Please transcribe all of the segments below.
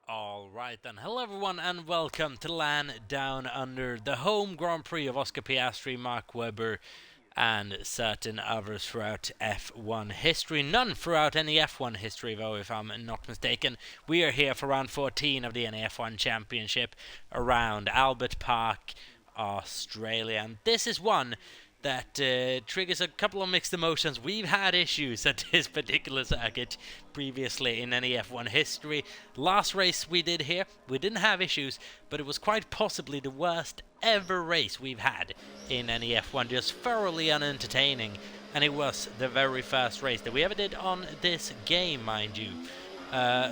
Alright then, hello everyone and welcome to Land Down Under, the home Grand Prix of Oscar Piastri, Mark Webber and certain others throughout F1 history. None throughout any F1 history though, if I'm not mistaken. We are here for round 14 of the NEF1 Championship around Albert Park, Australia. And this is one that triggers a couple of mixed emotions. We've had issues at this particular circuit previously in any F1 history. Last race we did here, we didn't have issues, but it was quite possibly the worst ever race we've had in any F1, just thoroughly unentertaining. And it was the very first race that we ever did on this game, mind you.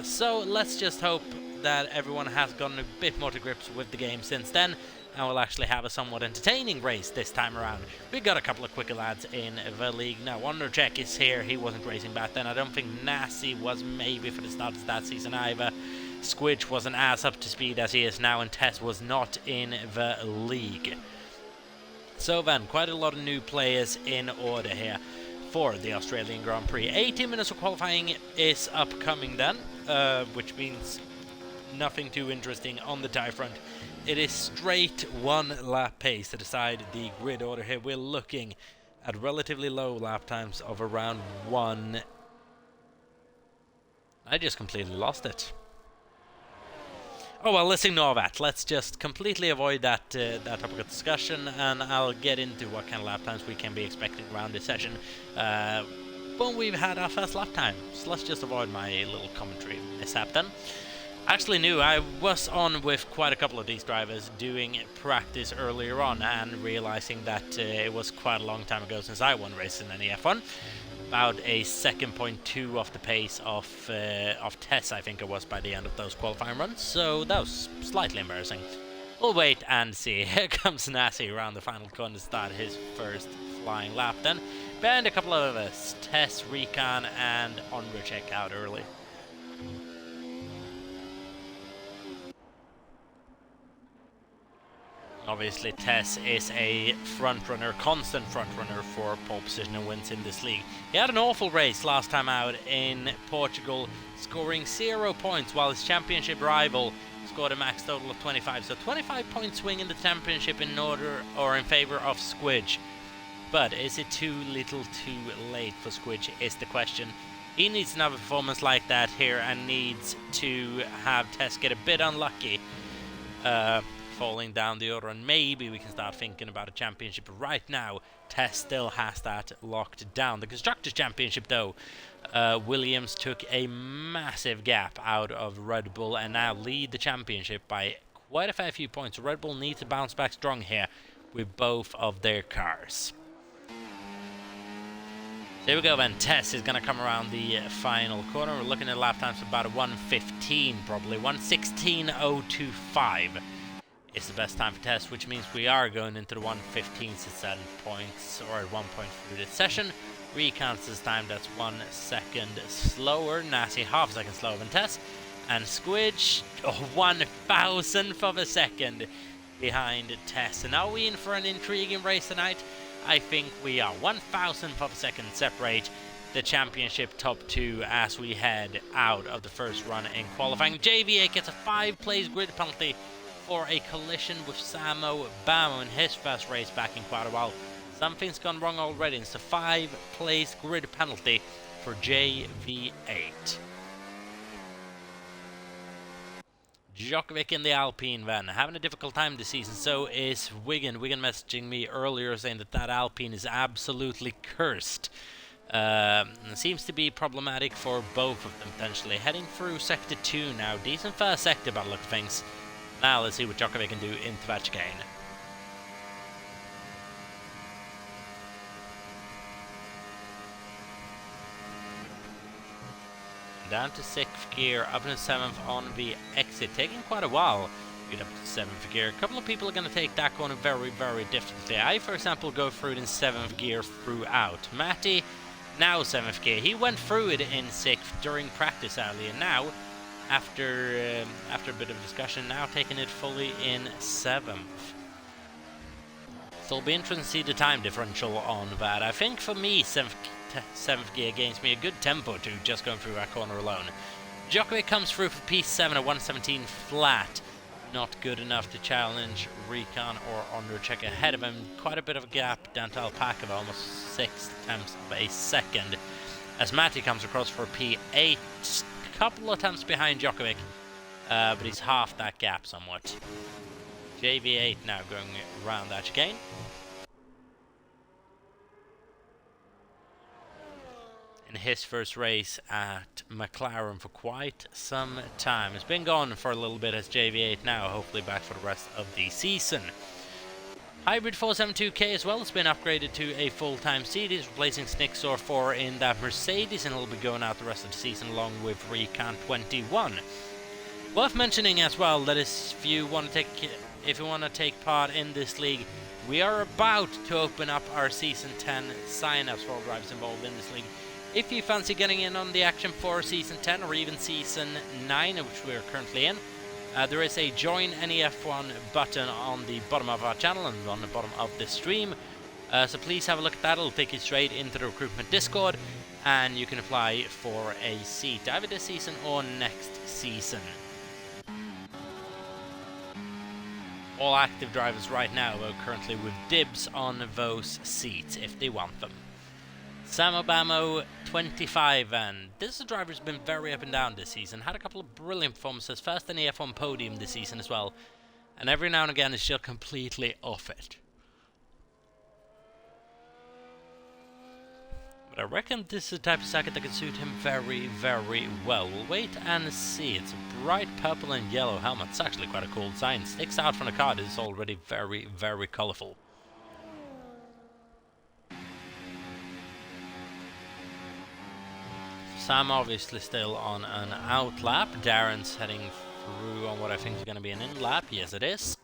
So let's just hope that everyone has gotten a bit more to grips with the game since then, and we'll actually have a somewhat entertaining race this time around. We got a couple of quicker lads in the league. Now, Wondercheck is here. He wasn't racing back then. I don't think Nasi was maybe for the start of that season either. Squidge wasn't as up to speed as he is now, and Tess was not in the league. So then, quite a lot of new players in order here for the Australian Grand Prix. 18 minutes of qualifying is upcoming then, which means nothing too interesting on the tie front. It is straight one lap pace to decide the grid order here. We're looking at relatively low lap times of around 1. I just completely lost it. Oh well, let's ignore that. Let's just completely avoid that topic of discussion, and I'll get into what kind of lap times we can be expecting around this session when we've had our first lap time. So let's just avoid my little commentary mishap then. Actually knew I was on with quite a couple of these drivers doing practice earlier on, and realizing that it was quite a long time ago since I won races in any F1. About a 2.2 off the pace of Tess, I think it was, by the end of those qualifying runs, so that was slightly embarrassing. We'll wait and see. Here comes Nasi around the final corner to start his first flying lap then. Behind a couple of us, Tess, Recon and Wondercheck out early. Obviously, Tess is a front-runner, constant front-runner for pole position and wins in this league. He had an awful race last time out in Portugal, scoring 0 points, while his championship rival scored a max total of 25. So 25-point swing in the championship in order or in favor of Squidge. But is it too little too late for Squidge is the question. He needs another performance like that here and needs to have Tess get a bit unlucky. Falling down the order, and maybe we can start thinking about a championship. Right now, Tess still has that locked down. The Constructors' Championship, though, Williams took a massive gap out of Red Bull and now lead the championship by quite a fair few points. Red Bull needs to bounce back strong here with both of their cars. So here we go then. Tess is going to come around the final corner. We're looking at lap times of about a 1:15, probably 1:16.025. It's the best time for Tess, which means we are going into the 1:15 to 7 points, or at one point through this session. Recounts this time, that's 1 second slower. Nasi half a second slower than Tess. And Squidge, 1,000th of a second behind Tess. And are we in for an intriguing race tonight? I think we are. 1,000th of a second separate the championship top two as we head out of the first run in qualifying. JV8 gets a 5-place grid penalty for a collision with Samo Bamo in his first race back in quite a while. Something's gone wrong already. It's a 5-place grid penalty for JV8. Djokovic in the Alpine then, having a difficult time this season, so is Wigan. Wigan messaging me earlier saying that Alpine is absolutely cursed. Seems to be problematic for both of them potentially. Heading through Sector 2 now. Decent first sector by the look of things. Now let's see what Djokovic can do into that chicane. Down to 6th gear, up into 7th on the exit, taking quite a while to get up to 7th gear. A couple of people are going to take that corner very, very differently. I, for example, go through it in 7th gear throughout. Matty, now 7th gear. He went through it in 6th during practice earlier. Now, after a bit of discussion, now taking it fully in 7th. So it'll be interesting to see the time differential on that. I think for me, 7th gear gains me a good tempo to just going through that corner alone. Djokovic comes through for P7 at 117 flat. Not good enough to challenge Recon or Undercheck ahead of him. Quite a bit of a gap down to Alpaca, almost 6 tenths of a second. As Matti comes across for P8, couple of attempts behind Djokovic, but he's half that gap somewhat. JV8 now going around that chicane. In his first race at McLaren for quite some time. It's been gone for a little bit as JV8 now, hopefully back for the rest of the season. Hybrid 472K as well has been upgraded to a full-time seat. He's replacing Snicksor 4 in that Mercedes, and he'll be going out the rest of the season along with Recon 21. Worth mentioning as well that if you want to take part in this league, we are about to open up our Season 10 sign-ups for all drivers involved in this league. If you fancy getting in on the action for Season 10 or even Season 9, which we are currently in, there is a Join NEF1 button on the bottom of our channel and on the bottom of the stream. So please have a look at that. It'll take you straight into the recruitment Discord, and you can apply for a seat either this season or next season. All active drivers right now are currently with dibs on those seats if they want them. Sam Obamo, 25, and this driver has been very up and down this season. Had a couple of brilliant performances, first in the F1 podium this season as well, and every now and again is still completely off it. But I reckon this is the type of circuit that can suit him very, very well. We'll wait and see. It's a bright purple and yellow helmet. It's actually quite a cool design. Sticks out from the card. It's already very, very colourful. Sam obviously still on an out lap. Darren's heading through on what I think is going to be an in lap. Yes, it is.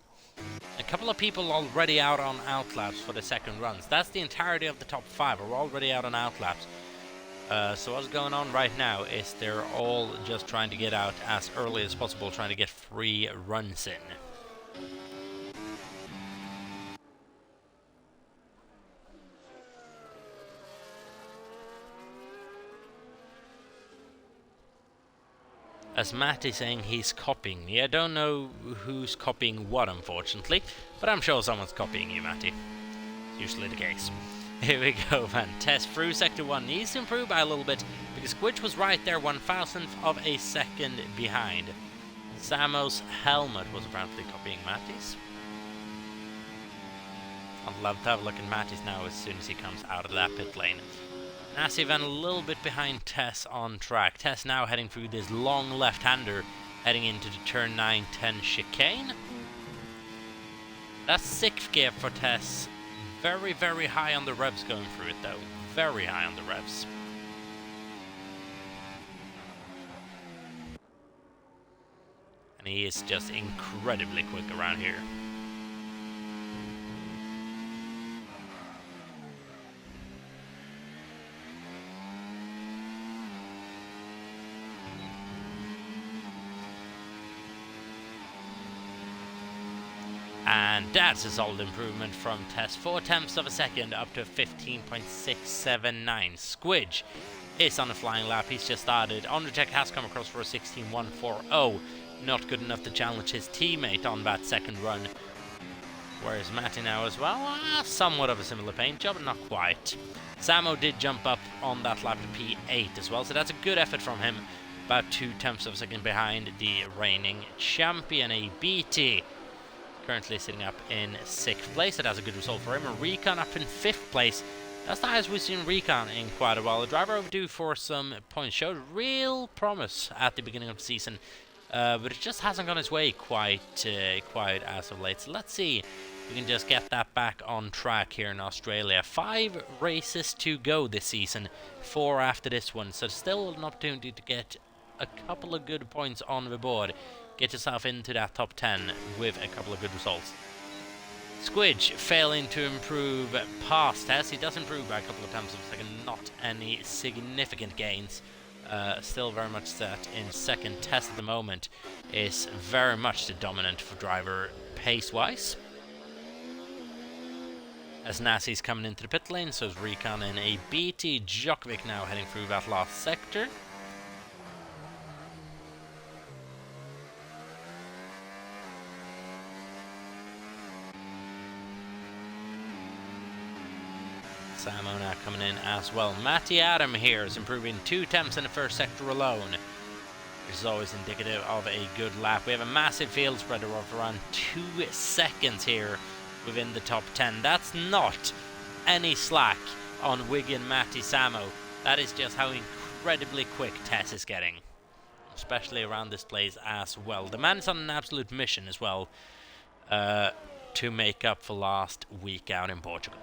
A couple of people already out on out laps for the second runs. That's the entirety of the top 5 are already out on out laps. So what's going on right now is they're all just trying to get out as early as possible, trying to get 3 runs in. As Matt is saying he's copying me. I don't know who's copying what, unfortunately, but I'm sure someone's copying you, Matty. Usually the case. Here we go, man. Test through Sector 1 needs to improve by a little bit, because Squidge was right there 1/1000th of a second behind. Samo's helmet was apparently copying Matty's. I'd love to have a look at Matty's now as soon as he comes out of that pit lane. Nassi then a little bit behind Tess on track. Tess now heading through this long left-hander, heading into the turn 9-10 chicane. That's 6th gear for Tess. Very, very high on the revs going through it though. Very high on the revs. And he is just incredibly quick around here. And that's a solid improvement from Tess. 4/10ths of a second up to 15.679. Squidge is on a flying lap. He's just started. Undercheck has come across for a 16.140. Not good enough to challenge his teammate on that second run. Whereas Matty now as well, somewhat of a similar paint job, but not quite. Samo did jump up on that lap to P8 as well, so that's a good effort from him. About 2/10ths of a second behind the reigning champion, a BT. Currently sitting up in 6th place. So that's a good result for him. And Recon up in 5th place. That's the highest we've seen Recon in quite a while. The driver overdue for some points. Showed real promise at the beginning of the season. But it just hasn't gone his way quite as of late. So let's see if we can just get that back on track here in Australia. 5 races to go this season. 4 after this one. So still an opportunity to get a couple of good points on the board. Get yourself into that top 10 with a couple of good results. Squidge failing to improve past Tess. He does improve by a couple of tenths of a second, not any significant gains. Still very much set in second. Tess at the moment is very much the dominant driver pace-wise. As Nassi's coming into the pit lane, so is Recon in a BT. Djokovic now heading through that last sector. max ammo now coming in as well. Matty Adam here is improving 2 temps in the first sector alone, which is always indicative of a good lap. We have a massive field spreader of around 2 seconds here within the top 10. That's not any slack on Wigan Matty Samo. That is just how incredibly quick Tess is getting, especially around this place as well. The man is on an absolute mission as well, to make up for last week out in Portugal.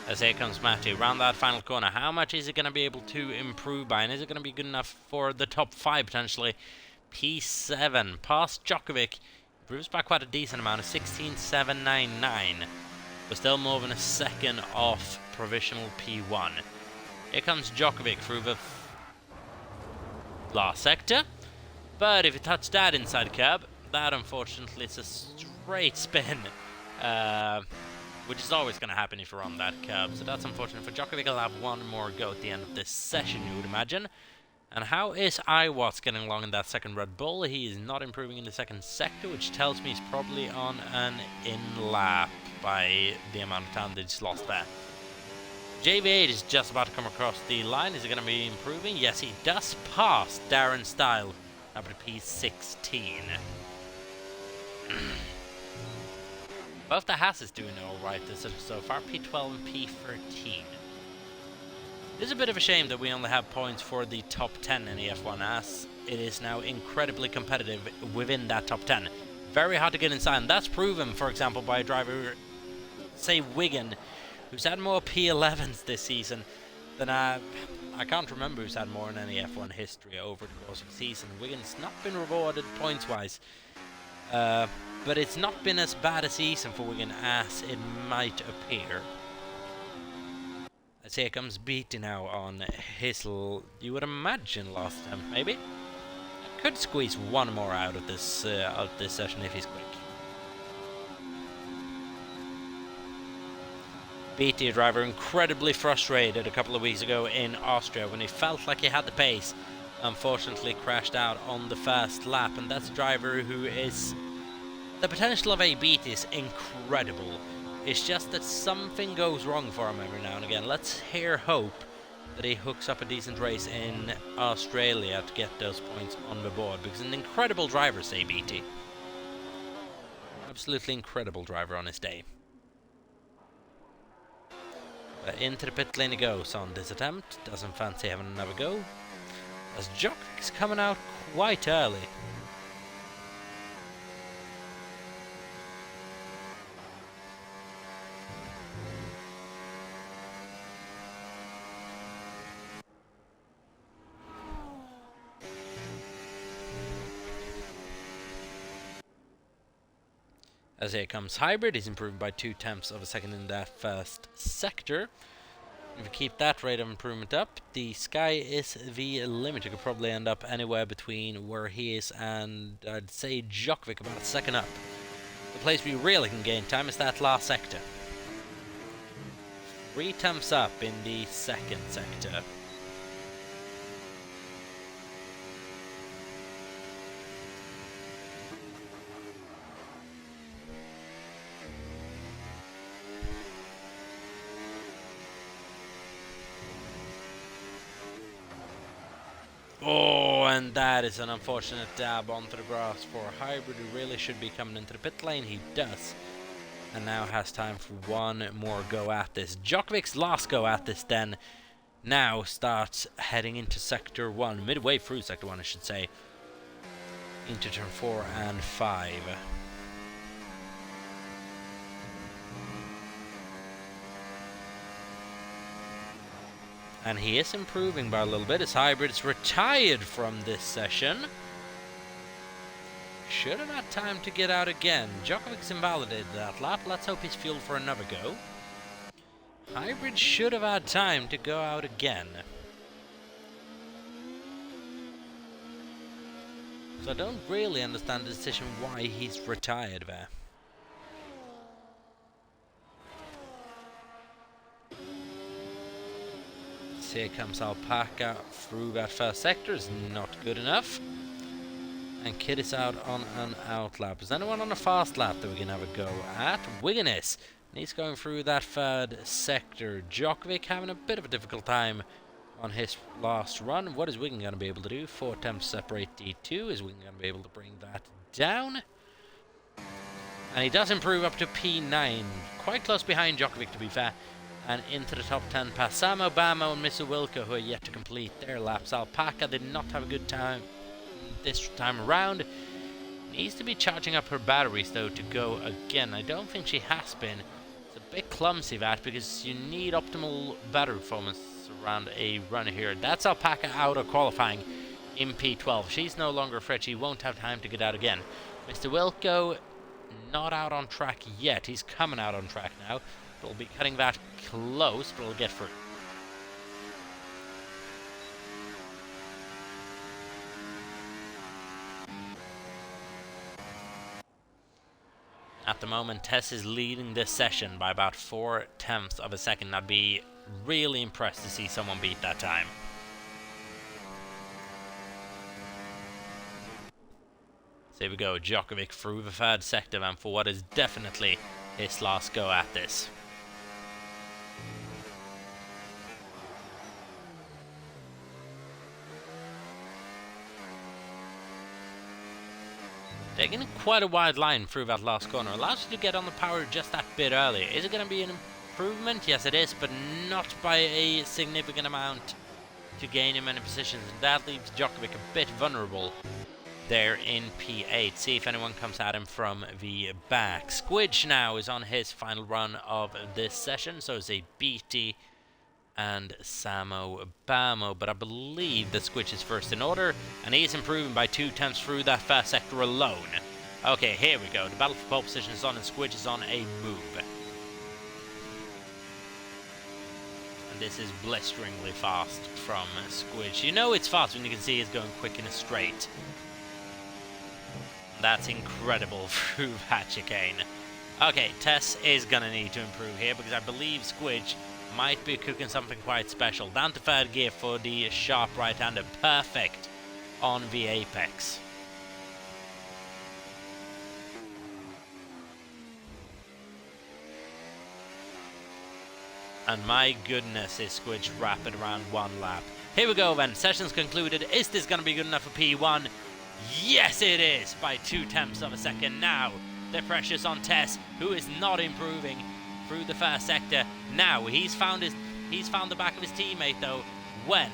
As here comes Matty around that final corner. How much is it going to be able to improve by? And is it going to be good enough for the top 5 potentially? P7 past Djokovic. Improves by quite a decent amount of 16.799. But still more than a second off provisional P1. Here comes Djokovic through the last sector. But if you touch that inside curb, that unfortunately is a straight spin. Which is always going to happen if you're on that curb. So that's unfortunate for Djokovic. He'll have one more go at the end of this session, you would imagine. And how is Iwatts getting along in that second Red Bull? He is not improving in the second sector, which tells me he's probably on an in-lap by the amount of time that he's lost there. JV8 is just about to come across the line. Is he going to be improving? Yes, he does pass Darren Style up to P16. Both the Haas is doing alright this session so far, P12 and P13. It is a bit of a shame that we only have points for the top 10 in NEF1, as it is now incredibly competitive within that top 10. Very hard to get inside, and that's proven, for example, by a driver, say Wigan, who's had more P11s this season than I can't remember who's had more in NEF1 history over the course of the season. Wigan's not been rewarded points-wise, but it's not been as bad a season for Wigan as it might appear. As here comes Beatty now on Hissel. You would imagine last time, maybe. Could squeeze one more out of this session if he's quick. Beatty, driver, incredibly frustrated a couple of weeks ago in Austria when he felt like he had the pace. Unfortunately crashed out on the first lap, and that's a driver who is... The potential of a Beatty is incredible. It's just that something goes wrong for him every now and again. Let's here hope that he hooks up a decent race in Australia to get those points on the board, because an incredible driver, say BT. Absolutely incredible driver on his day. But into the pit lane he goes on this attempt. Doesn't fancy having another go, as Jokic's coming out quite early. As here comes Hybrid, he's improving by 2/10 of a second in that first sector. If we keep that rate of improvement up, the sky is the limit. You could probably end up anywhere between where he is and, I'd say, Djokovic, about a second up. The place we really can gain time is that last sector. 3/10 up in the second sector. Oh, and that is an unfortunate dab onto the grass for Hybrid, who really should be coming into the pit lane. He does. And now has time for one more go at this. Djokovic's last go at this then now starts heading into Sector 1. Midway through Sector 1, I should say. Into turn 4 and 5. And he is improving by a little bit. His Hybrid is retired from this session. Should have had time to get out again. Djokovic's invalidated that lap. Let's hope he's fueled for another go. Hybrid should have had time to go out again. So I don't really understand the decision why he's retired there. here comes Alpaca through that first sector. Is not good enough. And Kid is out on an out lap. Is anyone on a fast lap that we can have a go at? Wiggins. And he's going through that third sector. Djokovic having a bit of a difficult time on his last run. What is Wiggin going to be able to do? 4 attempts separate D2. Is Wiggin going to be able to bring that down? And he does improve up to P9. Quite close behind Djokovic, to be fair. And into the top 10 past Sam Obama and Mr. Wilco, who are yet to complete their laps. Alpaca did not have a good time this time around. Needs to be charging up her batteries, though, to go again. I don't think she has been. It's a bit clumsy, that, because you need optimal battery performance around a run here. That's Alpaca out of qualifying in P12. She's no longer a threat. She won't have time to get out again. Mr. Wilco, not out on track yet. He's coming out on track now. We'll be cutting that close, but we'll get through. At the moment, Tess is leading this session by about 4/10 of a second. I'd be really impressed to see someone beat that time. So here we go, Djokovic through the third sector, and for what is definitely his last go at this. Taking quite a wide line through that last corner allows you to get on the power just that bit earlier. Is it going to be an improvement? Yes, it is, but not by a significant amount to gain in many positions. And that leaves Djokovic a bit vulnerable there in P8. See if anyone comes at him from the back. Squidge now is on his final run of this session, so is a BT and Samo Bamo, but I believe that Squidge is first in order, and he's improving by 2 attempts through that first sector alone. Okay, here we go. The battle for pole position is on, and Squidge is on a move. And this is blisteringly fast from Squidge. You know it's fast when you can see it's going quick in a straight. That's incredible through that chicane. Okay, Tess is gonna need to improve here, because I believe Squidge might be cooking something quite special. Down to third gear for the sharp right-hander. Perfect on the apex. And my goodness, is Squidge rapid around 1 lap. Here we go then, session's concluded. Is this going to be good enough for P1? Yes it is, by 2/10 of a second. Now, the pressure's on Tess, who is not improving through the first sector. Now, he's found the back of his teammate, though. When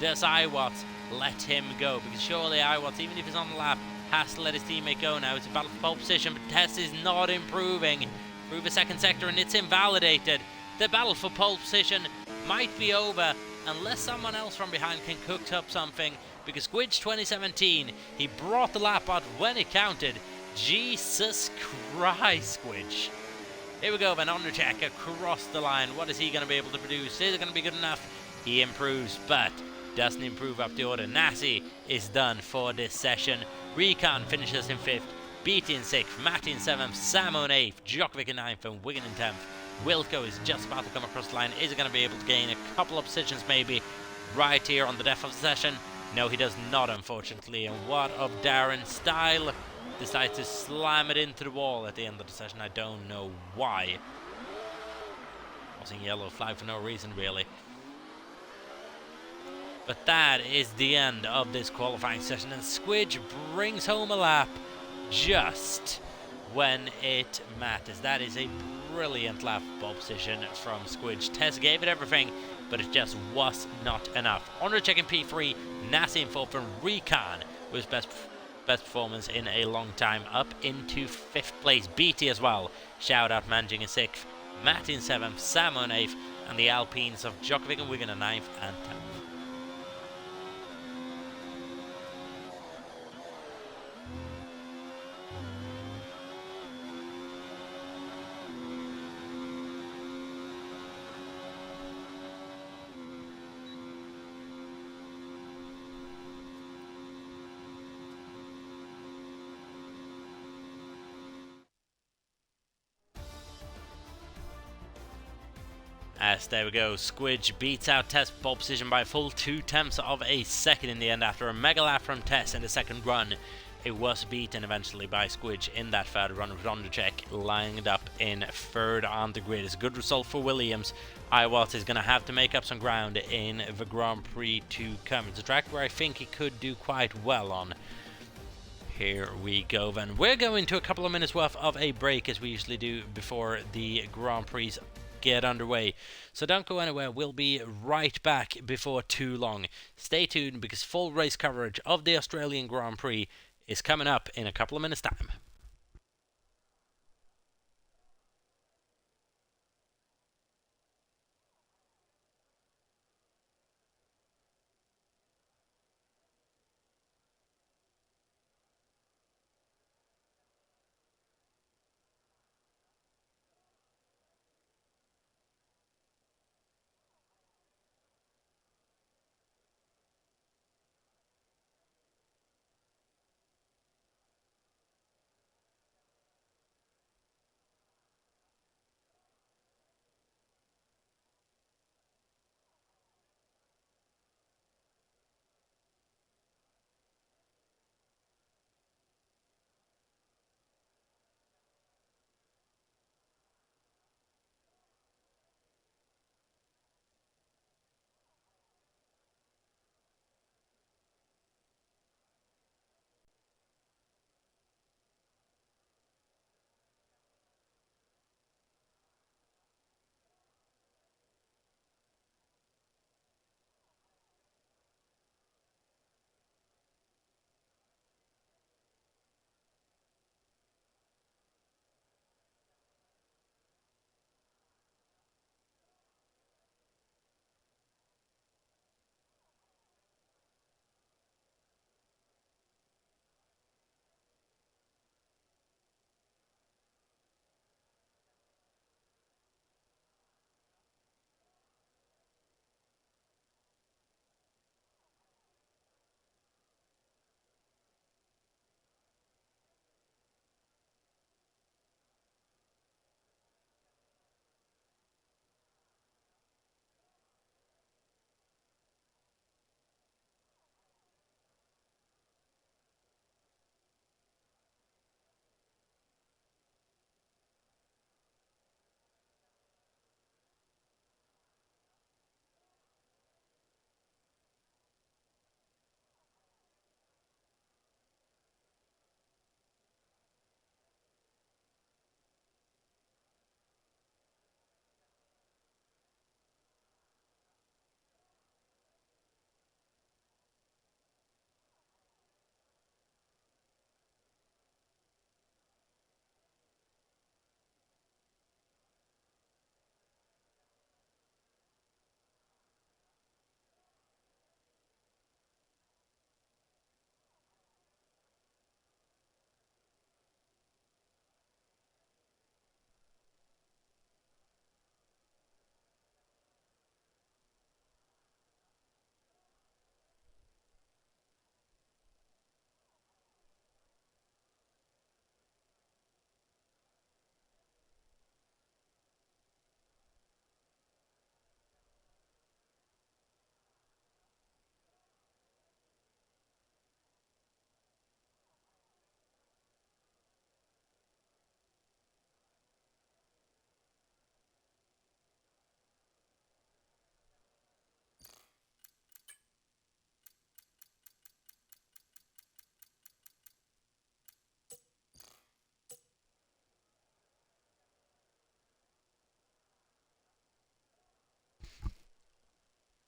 does Iwatts let him go? Because surely Iwatts, even if he's on the lap, has to let his teammate go now. It's a battle for pole position, but Tess is not improving through the second sector, and it's invalidated. The battle for pole position might be over unless someone else from behind can cook up something, because Squidge 2017, he brought the lap out when it counted. Jesus Christ, Squidge. Here we go then, on the check across the line. What is he going to be able to produce? Is it going to be good enough? He improves, but doesn't improve up the order. Nasi is done for this session. Recon finishes in 5th, BT in 6th, Matt in 7th, Samo in 8th, Djokovic in 9th, and Wigan in 10th. Wilco is just about to come across the line. Is he going to be able to gain a couple of positions maybe right here on the death of the session? No, he does not, unfortunately. And what of Darren's style? Decides to slam it into the wall at the end of the session. I don't know why. Wasn't yellow flag for no reason, really. But that is the end of this qualifying session, and Squidge brings home a lap just when it matters. That is a brilliant lap pole position from Squidge. Tess gave it everything, but it just was not enough. Honor check in P3, Nasi in 4th, and Recon was best performance in a long time, up into 5th place. BT as well, shout out, managing in 6th, Matt in 7th, Sam in 8th, and the Alpines of Djokovic and Wigan in 9th and 10th. As there we go, Squidge beats out Tess pole position by a full 2/10 of a second in the end after a mega lap from Tess in the second run. It was beaten eventually by Squidge in that third run, with Ondercheck lined up in third on the grid. It's a good result for Williams. Iwalt is going to have to make up some ground in the Grand Prix to come. It's a track where I think he could do quite well on. Here we go then. We're going to a couple of minutes worth of a break, as we usually do before the Grand Prix get underway. So don't go anywhere. We'll be right back before too long. Stay tuned, because full race coverage of the Australian Grand Prix is coming up in a couple of minutes' time.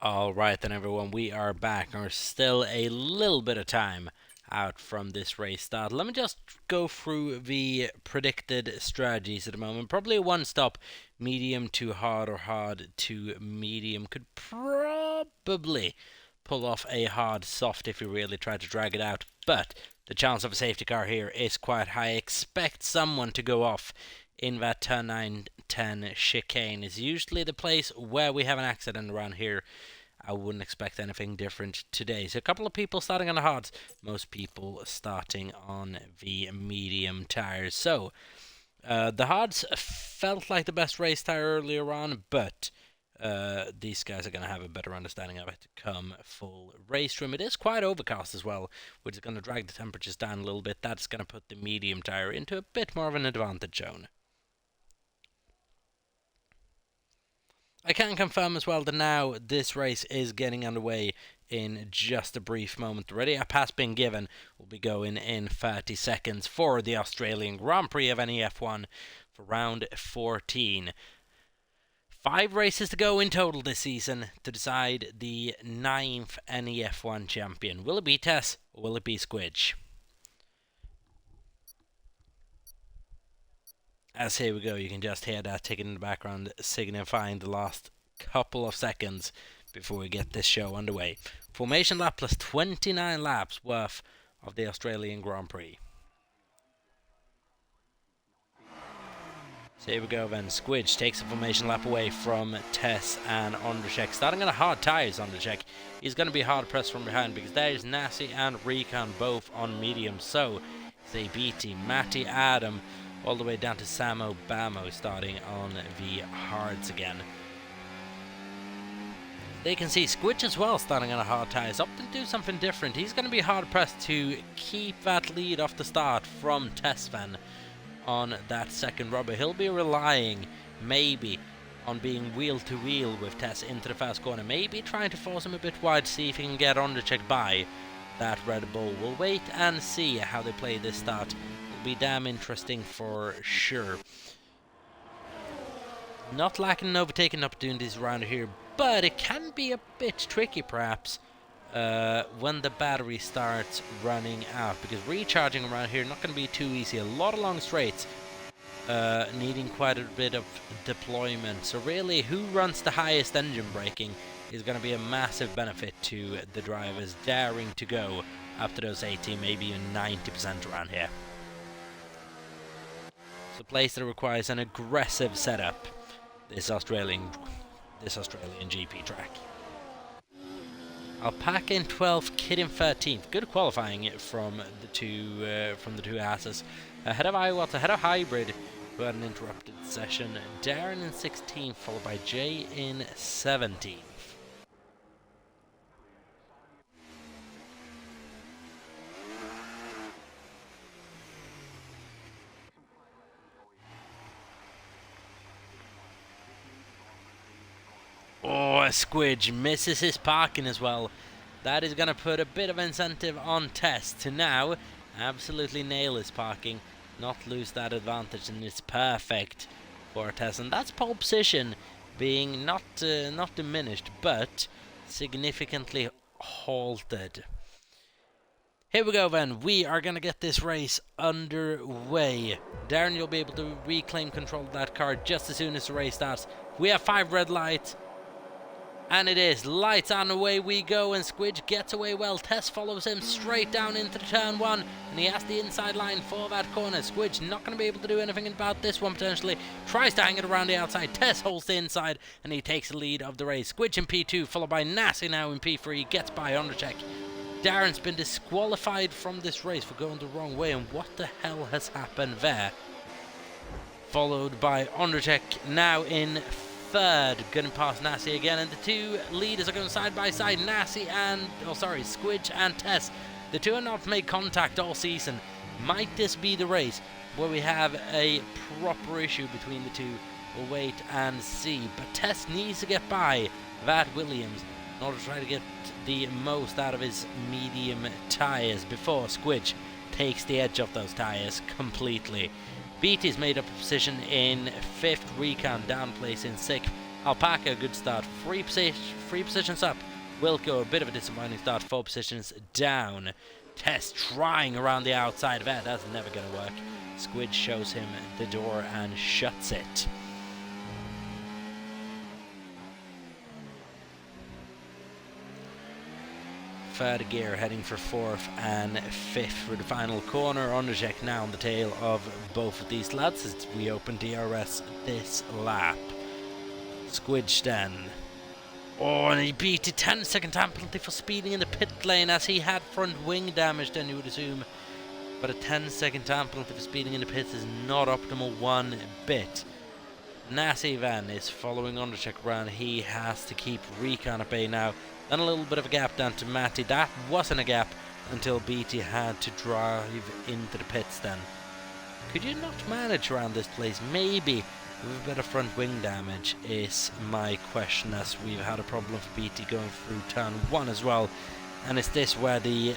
Alright then, everyone, we are back. There's still a little bit of time out from this race start. Let me just go through the predicted strategies at the moment. Probably a one-stop, medium to hard or hard to medium. Could probably pull off a hard soft if you really try to drag it out, but the chance of a safety car here is quite high. Expect someone to go off in that turn 9-10 chicane. Is usually the place where we have an accident around here. I wouldn't expect anything different today. So a couple of people starting on the hards, most people starting on the medium tires. So the hards felt like the best race tire earlier on, but these guys are going to have a better understanding of it come full race trim. It is quite overcast as well, which is going to drag the temperatures down a little bit. That's going to put the medium tyre into a bit more of an advantage zone. I can confirm as well that now this race is getting underway in just a brief moment already. A pass being given will be going in 30 seconds for the Australian Grand Prix of NEF1 for round 14. 5 races to go in total this season to decide the 9th NEF1 champion. Will it be Tess or will it be Squidge? As here we go, you can just hear that ticking in the background, signifying the last couple of seconds before we get this show underway. Formation lap plus 29 laps worth of the Australian Grand Prix. So here we go then. Squidge takes the formation lap away from Tess and Ondrzejczyk. Starting on a hard tyres, Ondrzejczyk. He's going to be hard pressed from behind because there's Nasi and Recon both on medium. So they beat Matty, Adam, all the way down to Samo Bamo starting on the hards again. They can see Squidge as well starting on a hard tyres. Up to do something different. He's going to be hard pressed to keep that lead off the start from Tessvan on that second rubber. He'll be relying maybe on being wheel to wheel with Tess into the first corner. Maybe trying to force him a bit wide, see if he can get Ondrzejczyk by that Red Bull. We'll wait and see how they play this start. It'll be damn interesting for sure. Not lacking in overtaking opportunities around here, but it can be a bit tricky perhaps when the battery starts running out, because recharging around here not going to be too easy. A lot of long straights, needing quite a bit of deployment. So really, who runs the highest engine braking is going to be a massive benefit to the drivers daring to go up to those 80, maybe even 90% around here. It's a place that requires an aggressive setup. This Australian GP track. Alpaca in 12th, Kid in 13th. Good qualifying from the two asses. Ahead of Iwat, ahead of Hybrid, who had an interrupted session. Darren in 16th, followed by Jay in 17th. Oh, Squidge misses his parking as well. That is going to put a bit of incentive on Tess to now absolutely nail his parking, not lose that advantage, and it's perfect for Tess. And that's pole position being not diminished, but significantly halted. Here we go then. We are going to get this race underway. Darren, you'll be able to reclaim control of that car just as soon as the race starts. We have 5 red lights. And it is. Lights on, away we go, and Squidge gets away well. Tess follows him straight down into the turn 1, and he has the inside line for that corner. Squidge not going to be able to do anything about this one potentially. Tries to hang it around the outside. Tess holds the inside, and he takes the lead of the race. Squidge in P2, followed by Nasi now in P3. Gets by Ondrzejczyk. Darren's been disqualified from this race for going the wrong way, and what the hell has happened there? Followed by Ondrzejczyk now in 3rd, getting past Nasi again, and the two leaders are going side by side. Squidge and Tess. The two have not made contact all season. Might this be the race where we have a proper issue between the two? We'll wait and see. But Tess needs to get by that Williams in order to try to get the most out of his medium tyres before Squidge takes the edge off those tyres completely. Beatty's made up a position in 5th, Recon down place in 6th. Alpaca, good start. 3 positions up. Wilco, a bit of a disappointing start. 4 positions down. Tess trying around the outside of that. That's never going to work. Squidge shows him the door and shuts it. Third gear, heading for 4th and 5th for the final corner. Ondrzejczyk now on the tail of both of these lads as we open DRS this lap. Squidge then. Oh, and he beat a 10-second time penalty for speeding in the pit lane, as he had front wing damage then, you would assume. But a 10-second time penalty for speeding in the pits is not optimal one bit. Van is following Undercheck around. He has to keep Recon at bay now. Then a little bit of a gap down to Matty. That wasn't a gap until BT had to drive into the pits then. Could you not manage around this place? Maybe with a bit of front wing damage is my question, as we've had a problem for BT going through turn 1 as well. And is this where the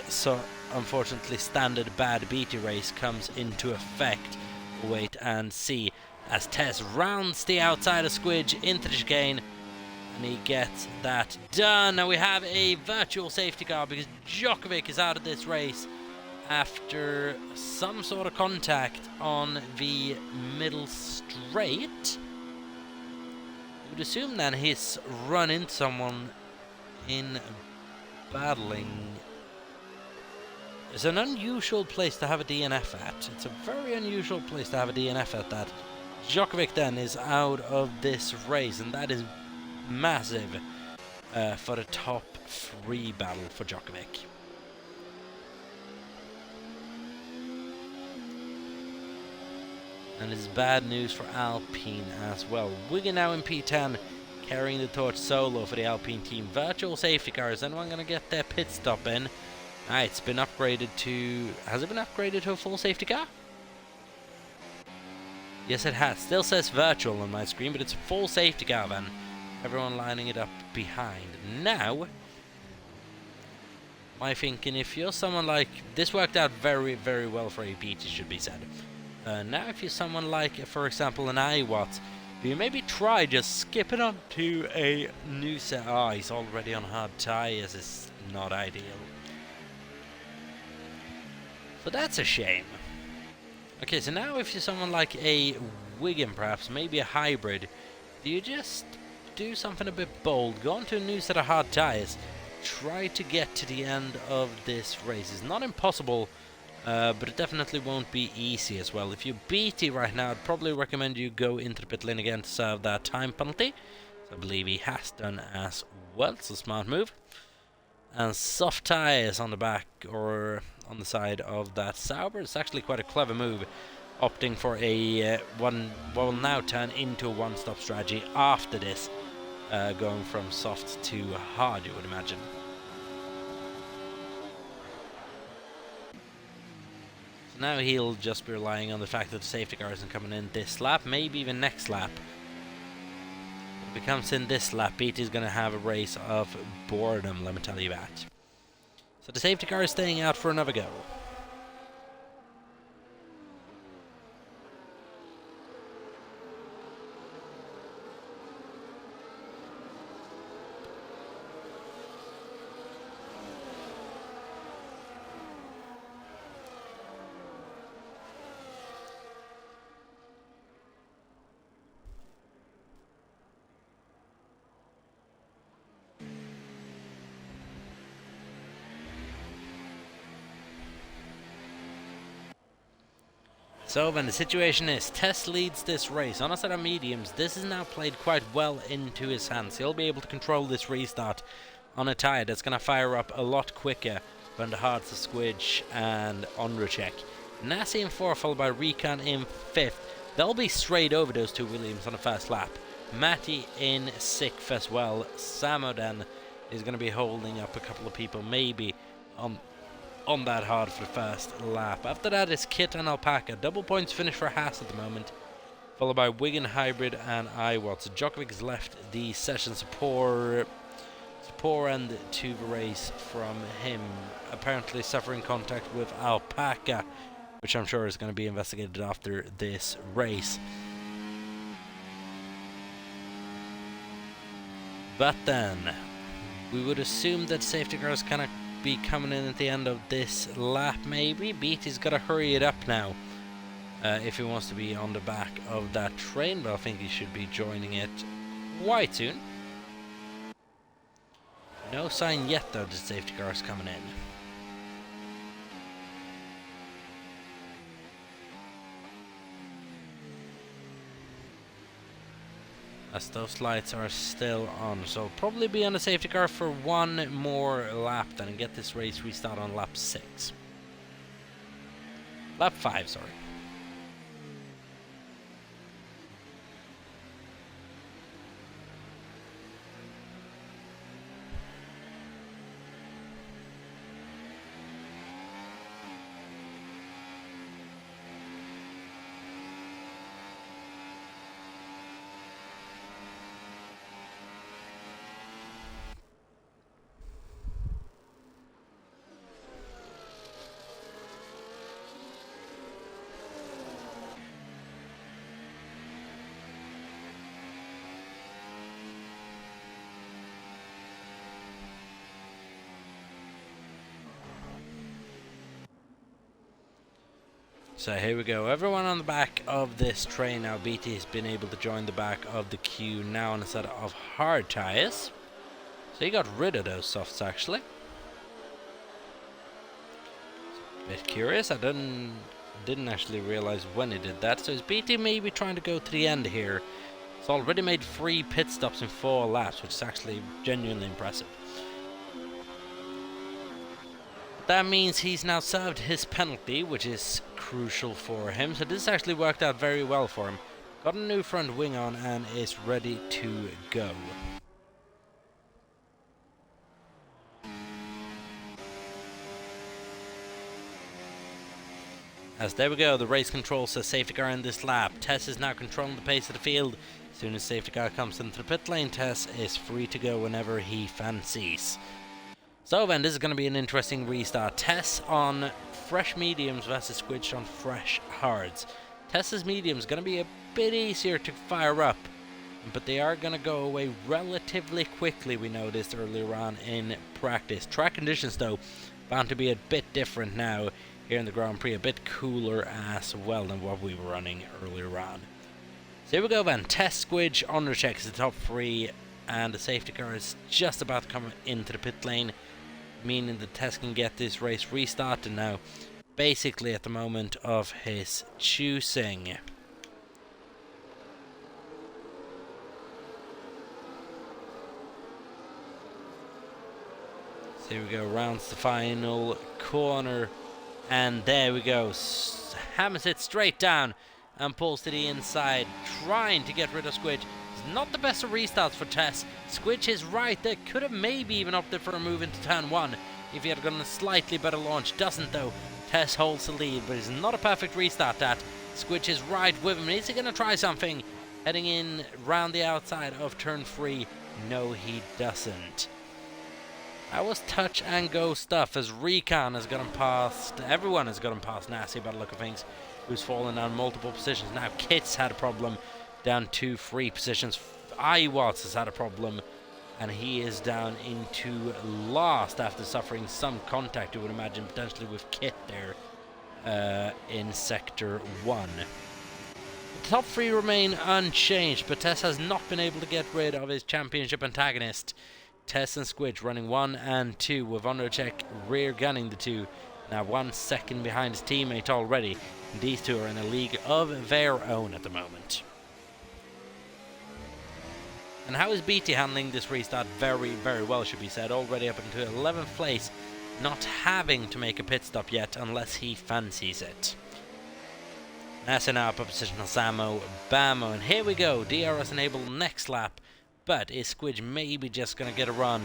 unfortunately standard bad BT race comes into effect? Wait and see, as Tess rounds the outside of Squidge into the chicane, and he gets that done. Now we have a virtual safety car because Djokovic is out of this race after some sort of contact on the middle straight. You would assume then he's run into someone in battling. It's an unusual place to have a DNF at. It's a very unusual place to have a DNF at that. Djokovic then is out of this race, and that is massive for the top 3 battle for Djokovic. And it's bad news for Alpine as well. Wigan now in P10, carrying the torch solo for the Alpine team. Virtual safety car. Is anyone going to get their pit stop in? It's been upgraded to... Has it been upgraded to a full safety car? Yes, it has. Still says virtual on my screen, but it's a full safety car then. Everyone lining it up behind. Now, my thinking, if you're someone like... This worked out very, very well for a beat, it should be said. Now, if you're someone like, for example, an iWatt, you maybe try just skipping on to a new set. Oh, he's already on hard tyres. It's not ideal. So that's a shame. Okay, so now if you're someone like a Wigan, perhaps, maybe a hybrid, do you just do something a bit bold? Go on to a new set of hard tyres. Try to get to the end of this race. It's not impossible, but it definitely won't be easy as well. If you're BT right now, I'd probably recommend you go into the pit lane again to serve that time penalty. So I believe he has done as well. It's a smart move. And soft tyres on the back or on the side of that Sauber. It's actually quite a clever move, opting for a what will now turn into a one-stop strategy after this, going from soft to hard, you would imagine. So now he'll just be relying on the fact that the safety car isn't coming in this lap, maybe even next lap. If it comes in this lap, BT is going to have a race of boredom, let me tell you that. So the safety car is staying out for another go. So then the situation is, Tess leads this race. On a set of mediums, this is now played quite well into his hands. He'll be able to control this restart on a tyre that's going to fire up a lot quicker than the hards of Squidge and Ondracek. Nassi in 4th, followed by Recon in 5th. They'll be straight over those two Williams on the first lap. Matty in 6th as well. Samo then is going to be holding up a couple of people, maybe on that hard for the first lap. After that is Kit and Alpaca. Double points finish for Haas at the moment, followed by Wigan, Hybrid and iWatt. So Djokovic has left the session. It's a poor end to the race from him, apparently suffering contact with Alpaca, which I'm sure is going to be investigated after this race. But then we would assume that safety cars kind of be coming in at the end of this lap, maybe. BT's got to hurry it up now if he wants to be on the back of that train, but I think he should be joining it quite soon. No sign yet though that safety car is coming in. As those lights are still on, so probably be on the safety car for one more lap then and get this race restart on lap 6. Lap 5, sorry. So here we go, everyone on the back of this train now. BT has been able to join the back of the queue now on a set of hard tyres. So he got rid of those softs actually. Bit curious, I didn't actually realise when he did that. So is BT maybe trying to go to the end here? It's already made 3 pit stops in 4 laps, which is actually genuinely impressive. That means he's now served his penalty, which is crucial for him. So this actually worked out very well for him. Got a new front wing on and is ready to go. As there we go, the race control says safety car in this lap. Tess is now controlling the pace of the field. As soon as safety car comes into the pit lane, Tess is free to go whenever he fancies. So then, this is going to be an interesting restart. Tess on fresh mediums versus Squidge on fresh hards. Tess's mediums is going to be a bit easier to fire up, but they are going to go away relatively quickly, we noticed earlier on in practice. Track conditions, though, bound to be a bit different now here in the Grand Prix, a bit cooler as well than what we were running earlier on. So here we go then, Tess, Squidge, undercheck is the top 3, and the safety car is just about to come into the pit lane, meaning that Tess can get this race restarted now, basically at the moment of his choosing. So here we go, rounds the final corner, and there we go. Hammers it straight down and pulls to the inside, trying to get rid of Squidge. It's not the best of restarts for Tess. Squidge is right there, could have maybe even opted for a move into turn 1 if he had gotten a slightly better launch. Doesn't though. Tess holds the lead, but it's not a perfect restart that. Squidge is right with him. Is he going to try something? Heading in round the outside of turn 3. No, he doesn't. That was touch and go stuff, as Recon has gotten past, everyone has gotten past Nasty by the look of things, who's fallen down multiple positions. Now Kit's had a problem, down 2-3 positions. Iwatts has had a problem, and he is down into last after suffering some contact, you would imagine, potentially with Kit there in Sector 1. The top 3 remain unchanged, but Tess has not been able to get rid of his championship antagonist. Tess and Squidge running 1 and 2, with Undercheck rear gunning the 2. Now 1 second behind his teammate already. These two are in a league of their own at the moment. And how is BT handling this restart? Very, very well, should be said. Already up into 11th place, not having to make a pit stop yet unless he fancies it. NASA now up a position on Samo Bamo, and here we go. DRS enabled next lap. But is Squidge maybe just going to get a run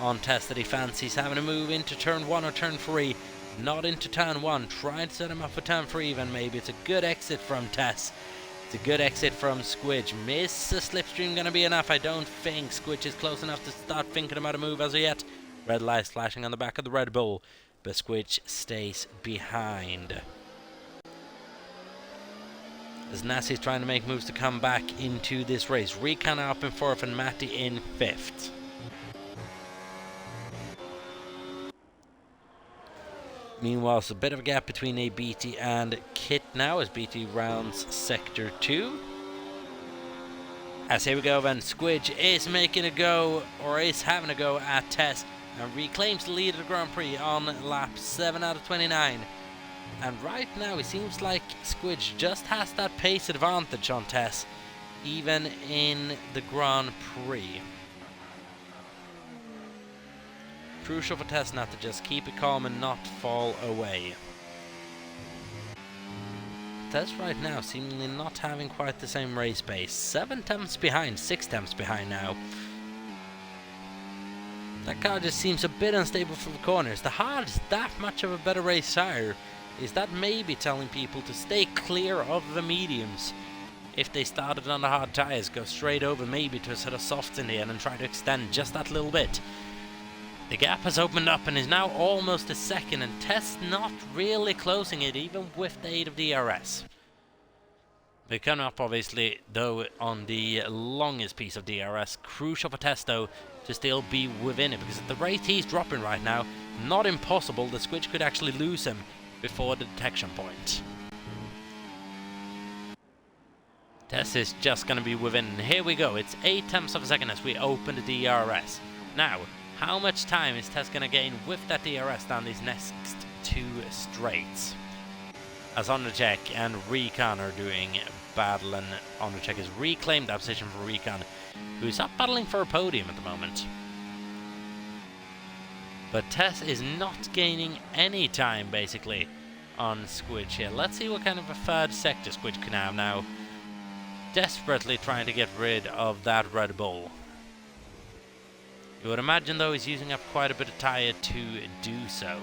on Tess that he fancies? Having a move into turn 1 or turn 3. Not into turn 1. Trying to set him up for turn 3 even maybe. It's a good exit from Tess. It's a good exit from Squidge. Miss the slipstream going to be enough? I don't think Squidge is close enough to start thinking about a move as of yet. Red lights flashing on the back of the Red Bull. But Squidge stays behind. As Nassi's trying to make moves to come back into this race. Recon up in 4th and Matty in 5th. Meanwhile, it's a bit of a gap between BT and Kit now as BT rounds Sector 2. As here we go then, Squidge is making a go, or is having a go at Tess, and reclaims the lead of the Grand Prix on lap 7 out of 29. And right now it seems like Squidge just has that pace advantage on Tess, even in the Grand Prix. Crucial for Tess now to just keep it calm and not fall away. Tess right now seemingly not having quite the same race pace. 7 tenths behind, 6 tenths behind now. That car just seems a bit unstable for the corners. The hard is that much of a better race tire. Is that maybe telling people to stay clear of the mediums? If they started on the hard tyres, go straight over maybe to a set of softs in the end and try to extend just that little bit. The gap has opened up and is now almost a second, and Tess not really closing it even with the aid of DRS. They're coming up obviously though on the longest piece of DRS. Crucial for Tess though to still be within it, because at the rate he's dropping right now, not impossible that Squidge could actually lose him before the detection point. Tess is just going to be within. Here we go. It's 0.8 of a second as we open the DRS. Now, how much time is Tess going to gain with that DRS down these next 2 straights? As Undercheck and Recon are doing battle, and Undercheck has reclaimed that position for Recon, who's up battling for a podium at the moment. But Tess is not gaining any time, basically, on Squidge here. Let's see what kind of a third sector Squidge can have now. Desperately trying to get rid of that Red Bull. You would imagine, though, he's using up quite a bit of tyre to do so.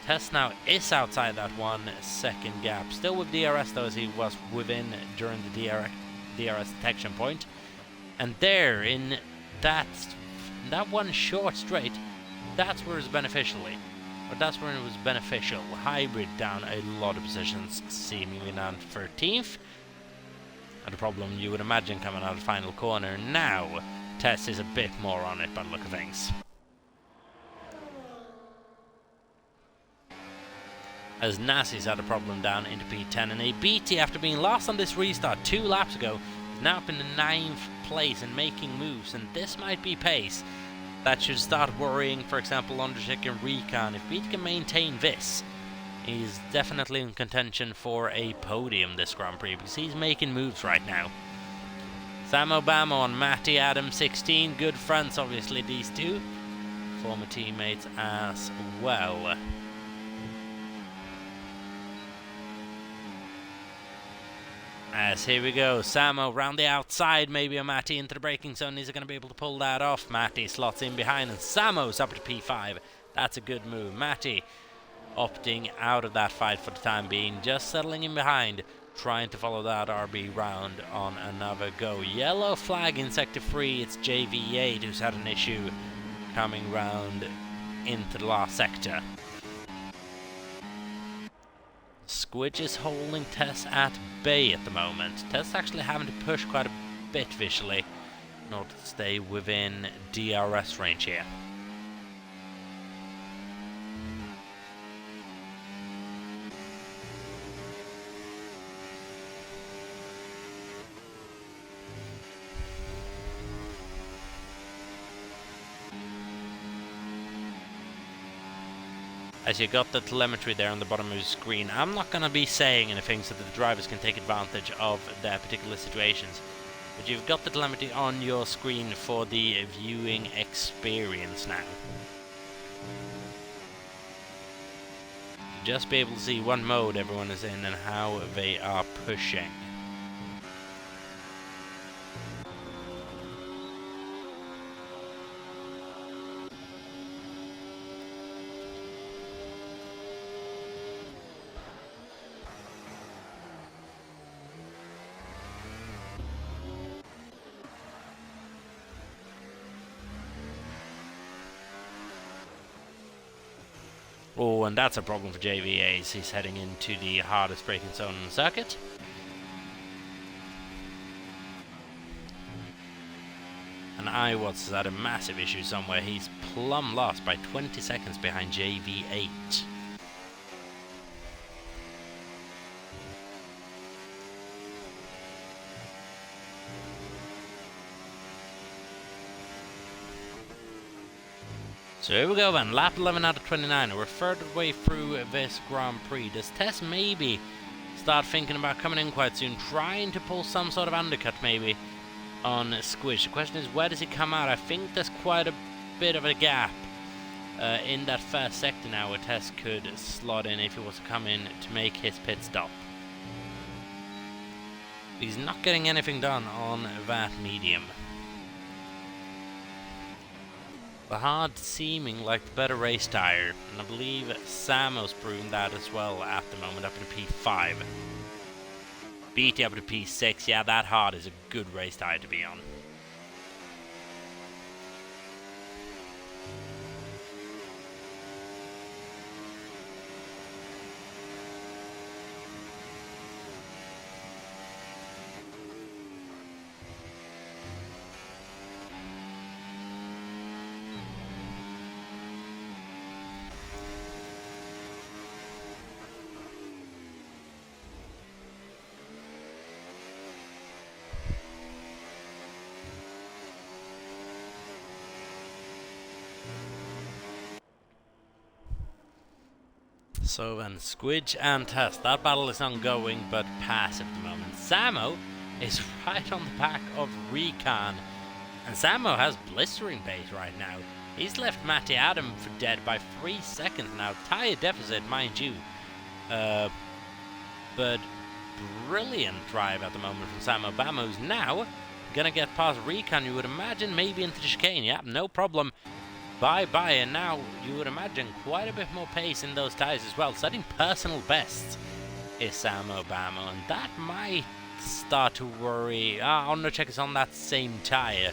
Tess now is outside that 1 second gap. Still with DRS, though, as he was within during the DRS detection point. And there, in that one short straight, that's where it's beneficially. But that's where it was beneficial. Hybrid down a lot of positions, seemingly down 13th. And the problem you would imagine coming out of the final corner. Now, Tess is a bit more on it by the look of things. As Nassi's had a problem down into P10, and a BT, after being lost on this restart 2 laps ago, is now up in the 9th place and making moves, and this might be pace that should start worrying, for example, Undercheck and Recon. If BT can maintain this, he's definitely in contention for a podium this Grand Prix, because he's making moves right now. Sam Obama and Matty Adams 16, good friends obviously these two, former teammates as well. As here we go, Samo round the outside, maybe a Matty into the braking zone. Is he going to be able to pull that off? Matty slots in behind, and Samo's up to P5. That's a good move. Matty opting out of that fight for the time being, just settling in behind, trying to follow that RB round on another go. Yellow flag in Sector 3, it's JV8 who's had an issue coming round into the last sector. Squidge is holding Tess at bay at the moment. Tess actually having to push quite a bit visually in order to stay within DRS range here. As you got the telemetry there on the bottom of the screen, I'm not going to be saying anything so that the drivers can take advantage of their particular situations. But you've got the telemetry on your screen for the viewing experience now. Just be able to see what mode everyone is in and how they are pushing. Oh, and that's a problem for JVAs. He's heading into the hardest braking zone in the circuit. And iWatts has had a massive issue somewhere. He's plumb lost by 20 seconds behind JV8. So here we go then, lap 11 out of 29, we're third way through this Grand Prix. Does Tess maybe start thinking about coming in quite soon, trying to pull some sort of undercut maybe on Squish? The question is, where does he come out? I think there's quite a bit of a gap in that first sector now where Tess could slot in if he was to come in to make his pit stop. He's not getting anything done on that medium. The hard seeming like the better race tyre, and I believe Samo's proven that as well at the moment, up to P5. BT up to P6, yeah, that hard is a good race tyre to be on. So then, Squidge and Tess, that battle is ongoing but passive at the moment. Samo is right on the back of Recon, and Samo has blistering pace right now. He's left Matty Adam for dead by 3 seconds now. Tire deficit, mind you. But brilliant drive at the moment from Samo Bamo's now gonna get past Recon, you would imagine, maybe into the chicane. Yeah, no problem. Bye-bye, and now you would imagine quite a bit more pace in those tires as well. Setting personal bests is Samo Bamo, and that might start to worry. Undercheck is on that same tire.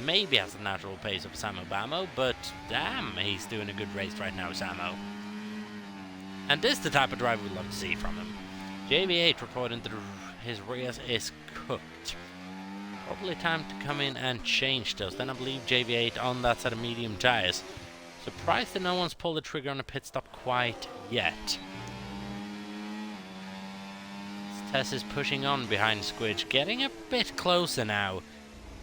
Maybe has the natural pace of Samo Bamo, but damn, he's doing a good race right now, Samo. And this is the type of drive we'd love to see from him. JV8 reporting that his race is cooked. Probably time to come in and change those. Then I believe JV8 on that set of medium tires. Surprised that no one's pulled the trigger on a pit stop quite yet. Tess is pushing on behind Squidge, getting a bit closer now.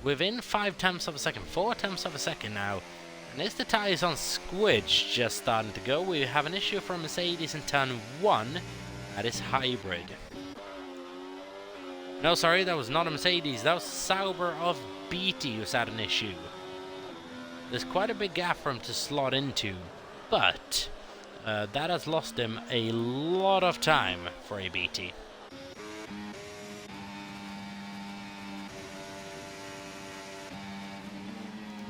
Within 5 tenths of a second, 4 tenths of a second now. And as the tires on Squidge just starting to go, we have an issue for Mercedes in turn 1. That is hybrid. No, sorry, that was not a Mercedes. That was Sauber of BT who's had an issue. There's quite a big gap for him to slot into, but that has lost him a lot of time for a BT.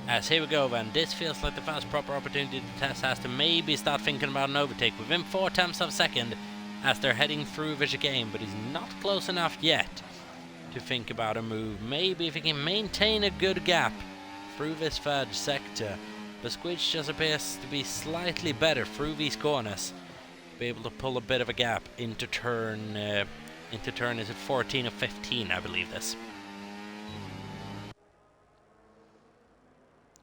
As here we go then, this feels like the first proper opportunity the Tess has to maybe start thinking about an overtake within 4 tenths of a second as they're heading through the chicane, but he's not close enough yet to think about a move. Maybe if he can maintain a good gap through this third sector, but Squidge just appears to be slightly better through these corners, be able to pull a bit of a gap into turn, is it 14 or 15, I believe this.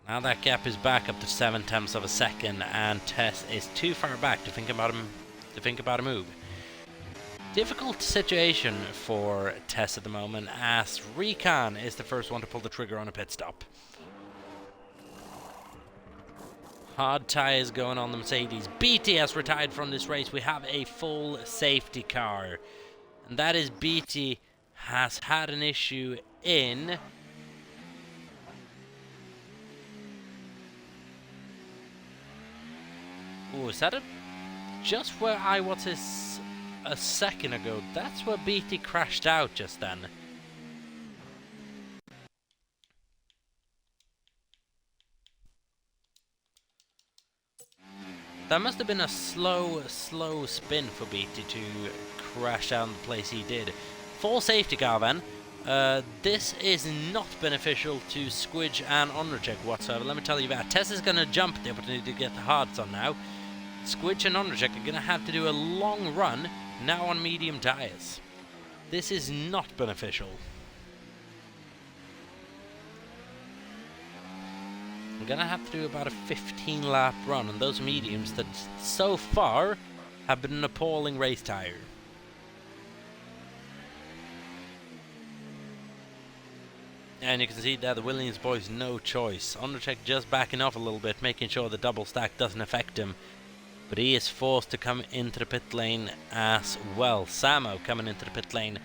Now that gap is back up to 7 tenths of a second, and Tess is too far back to think about a move. Difficult situation for Tess at the moment, as Recon is the first one to pull the trigger on a pit stop. Hard tires going on the Mercedes. BT has retired from this race. We have a full safety car, and that is BT has had an issue in is that just where I was a second ago? That's where BT crashed out just then. That must have been a slow spin for BT to crash out in the place he did. Full safety car then. This is not beneficial to Squidge and Undercheck whatsoever. Let me tell you that. Tess is going to jump the opportunity to get the hards on now. Squidge and Undercheck are going to have to do a long run now on medium tires. This is not beneficial. I'm going to have to do about a 15 lap run on those mediums that so far have been an appalling race tire. And you can see that the Williams boys no choice. Undercheck just backing off a little bit, making sure the double stack doesn't affect him. But he is forced to come into the pit lane as well. Samo coming into the pit lane.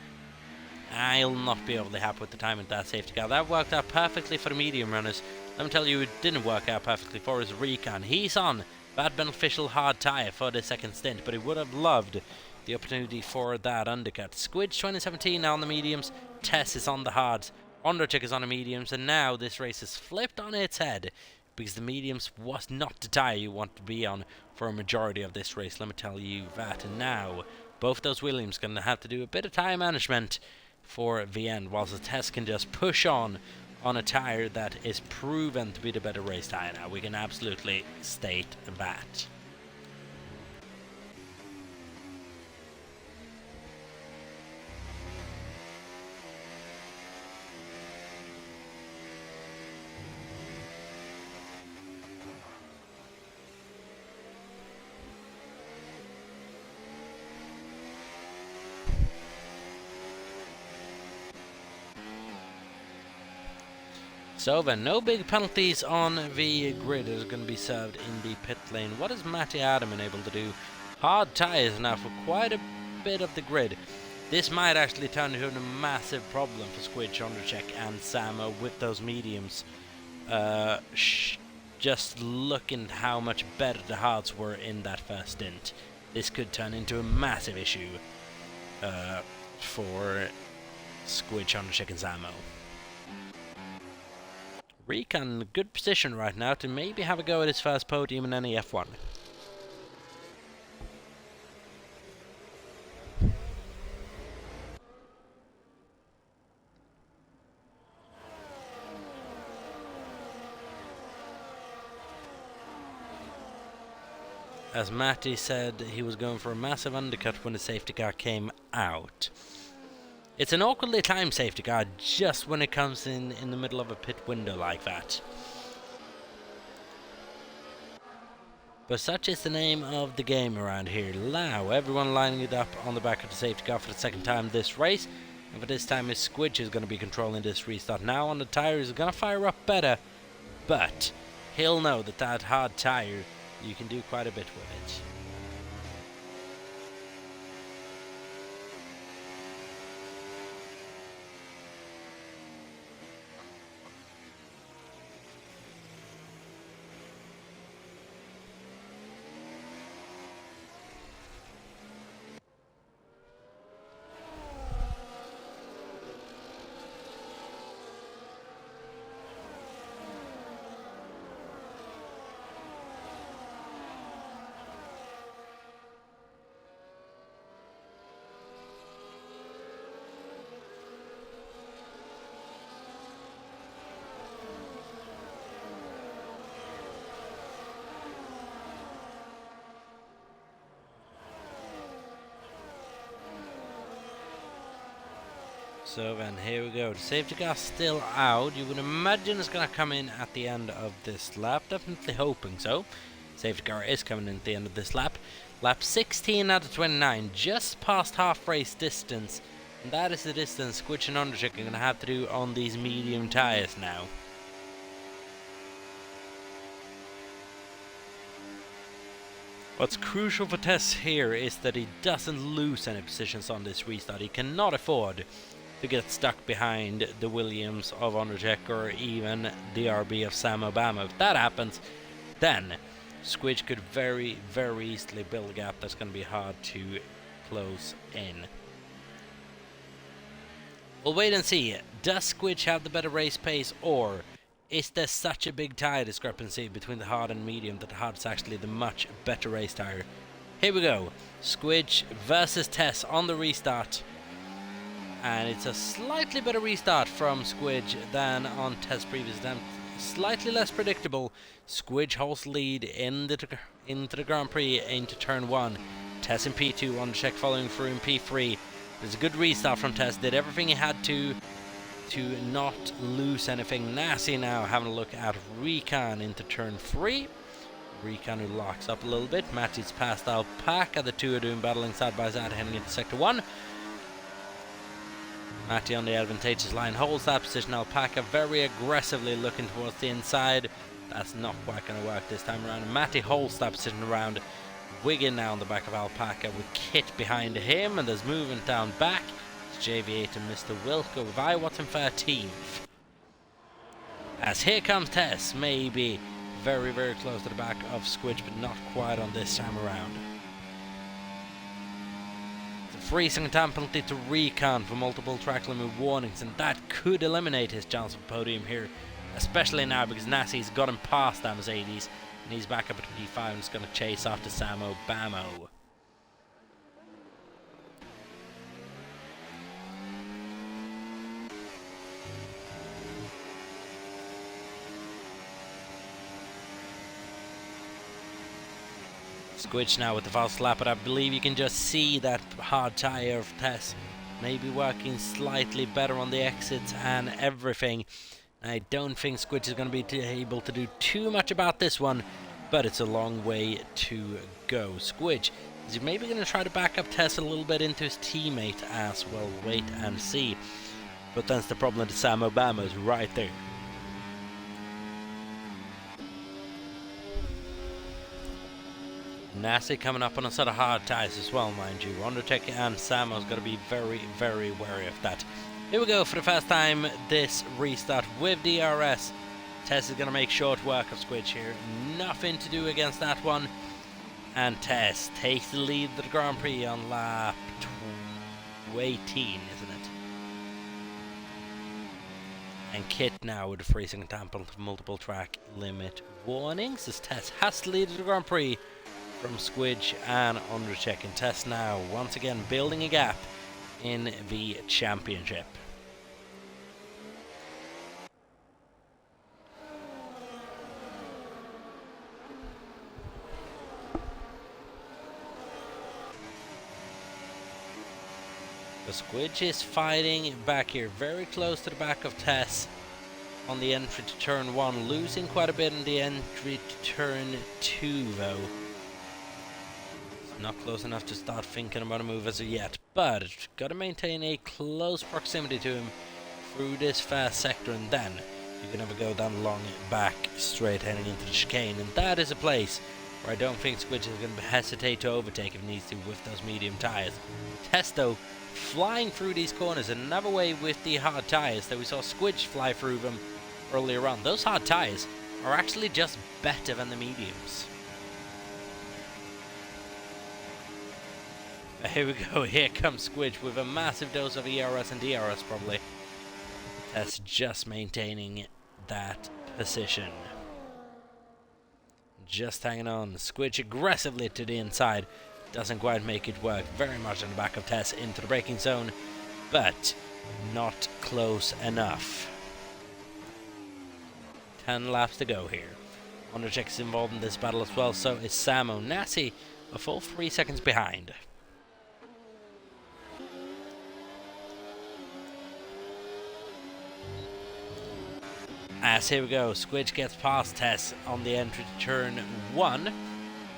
I'll not be overly happy with the time with that safety car. That worked out perfectly for the medium runners. Let me tell you, it didn't work out perfectly for his Recon. He's on that beneficial hard tyre for the second stint, but he would have loved the opportunity for that undercut. Squidge 2017 now on the mediums. Tess is on the hards. Undercheck is on the mediums, and now this race is flipped on its head because the mediums was not the tyre you want to be on for a majority of this race. Let me tell you that. And now both those Williams going to have to do a bit of tyre management for the end, whilst the Tess can just push on a tyre that is proven to be the better race tyre now. We can absolutely state that. So then, no big penalties on the grid is going to be served in the pit lane. What has Matty Adam been able to do hard tyres now for quite a bit of the grid. This might actually turn into a massive problem for Squidge, Ondercheck and Samo with those mediums. Just looking at how much better the hards were in that first stint. This could turn into a massive issue for Squidge, Ondercheck and Samo. Recon in a good position right now to maybe have a go at his first podium in NEF1. As Matty said, he was going for a massive undercut when the safety car came out. It's an awkwardly timed safety car just when it comes in the middle of a pit window like that. But such is the name of the game around here. Now, everyone lining it up on the back of the safety car for the second time this race. And for this time, his Squidge is going to be controlling this restart. Now on the tyre, he's going to fire up better. But he'll know that that hard tyre, you can do quite a bit with it. So then here we go. The safety car's still out. You would imagine it's going to come in at the end of this lap. Definitely hoping so. Safety car is coming in at the end of this lap. Lap 16 out of 29. Just past half race distance. And that is the distance Squidge and Ondercheck are going to have to do on these medium tyres now. What's crucial for Tess here is that he doesn't lose any positions on this restart. He cannot afford to get stuck behind the Williams of Ondercheck or even the RB of Samo Bama. If that happens, then Squidge could very, very easily build a gap that's going to be hard to close in. We'll wait and see. Does Squidge have the better race pace, or is there such a big tyre discrepancy between the hard and medium that the hard is actually the much better race tyre? Here we go. Squidge versus Tess on the restart. And it's a slightly better restart from Squidge than on Tess' previous attempt. Slightly less predictable. Squidge holds lead into the Grand Prix into turn 1. Tess in P2, Ondercheck following through in P3. There's a good restart from Tess. Did everything he had to not lose anything. Nasty now having a look at Recon into turn 3. Recon who locks up a little bit. Matty's past Alpaca. The two are doing battling side by side heading into sector 1. Matty on the advantageous line holds that position. Alpaca very aggressively looking towards the inside. That's not quite going to work this time around. Matty holds that position around. Wiggin now on the back of Alpaca with Kit behind him, and there's movement down back. It's JV8 and Mr. Wilco with Watson 13th. As here comes Tess, maybe very, very close to the back of Squidge, but not quite on this time around. Freezing time penalty to Recon for multiple track limit warnings, and that could eliminate his chance of podium here, especially now because Nassi's got him past that Mercedes and he's back up at P5 and is going to chase after Samo Bamo. Squidge now with the fast lap, but I believe you can just see that hard tyre of Tess maybe working slightly better on the exits and everything. I don't think Squidge is going to be able to do too much about this one, but it's a long way to go. Squidge is maybe going to try to back up Tess a little bit into his teammate as well. Wait and see. But that's the problem. The Samo Bama is right there. Nasty coming up on a set of hard ties as well, mind you. Undertake and Samo's got to be very, very wary of that. Here we go for the first time this restart with DRS. Tess is going to make short work of Squidge here. Nothing to do against that one. And Tess takes the lead of the Grand Prix on lap 18, isn't it? And Kit now with the freezing example of multiple track limit warnings, as Tess has to lead the Grand Prix from Squidge and Undercheck. And Tess now once again building a gap in the championship. The Squidge is fighting back here, very close to the back of Tess on the entry to turn 1, losing quite a bit in the entry to turn 2 though. Not close enough to start thinking about a move as of yet, but got to maintain a close proximity to him through this fast sector, and then you can never go down the long back straight heading into the chicane, and that is a place where I don't think Squidge is going to hesitate to overtake if he needs to with those medium tyres. Tess though flying through these corners, another way with the hard tyres that we saw Squidge fly through them earlier on. Those hard tyres are actually just better than the mediums. Here we go, here comes Squidge with a massive dose of ERS and DRS probably. That's just maintaining that position. Just hanging on. Squidge aggressively to the inside. Doesn't quite make it work. Very much on the back of Tess into the braking zone, but not close enough. 10 laps to go here. Undercheck's involved in this battle as well, so is Samo. Nasty a full 3 seconds behind. As here we go, Squidge gets past Tess on the entry to turn 1.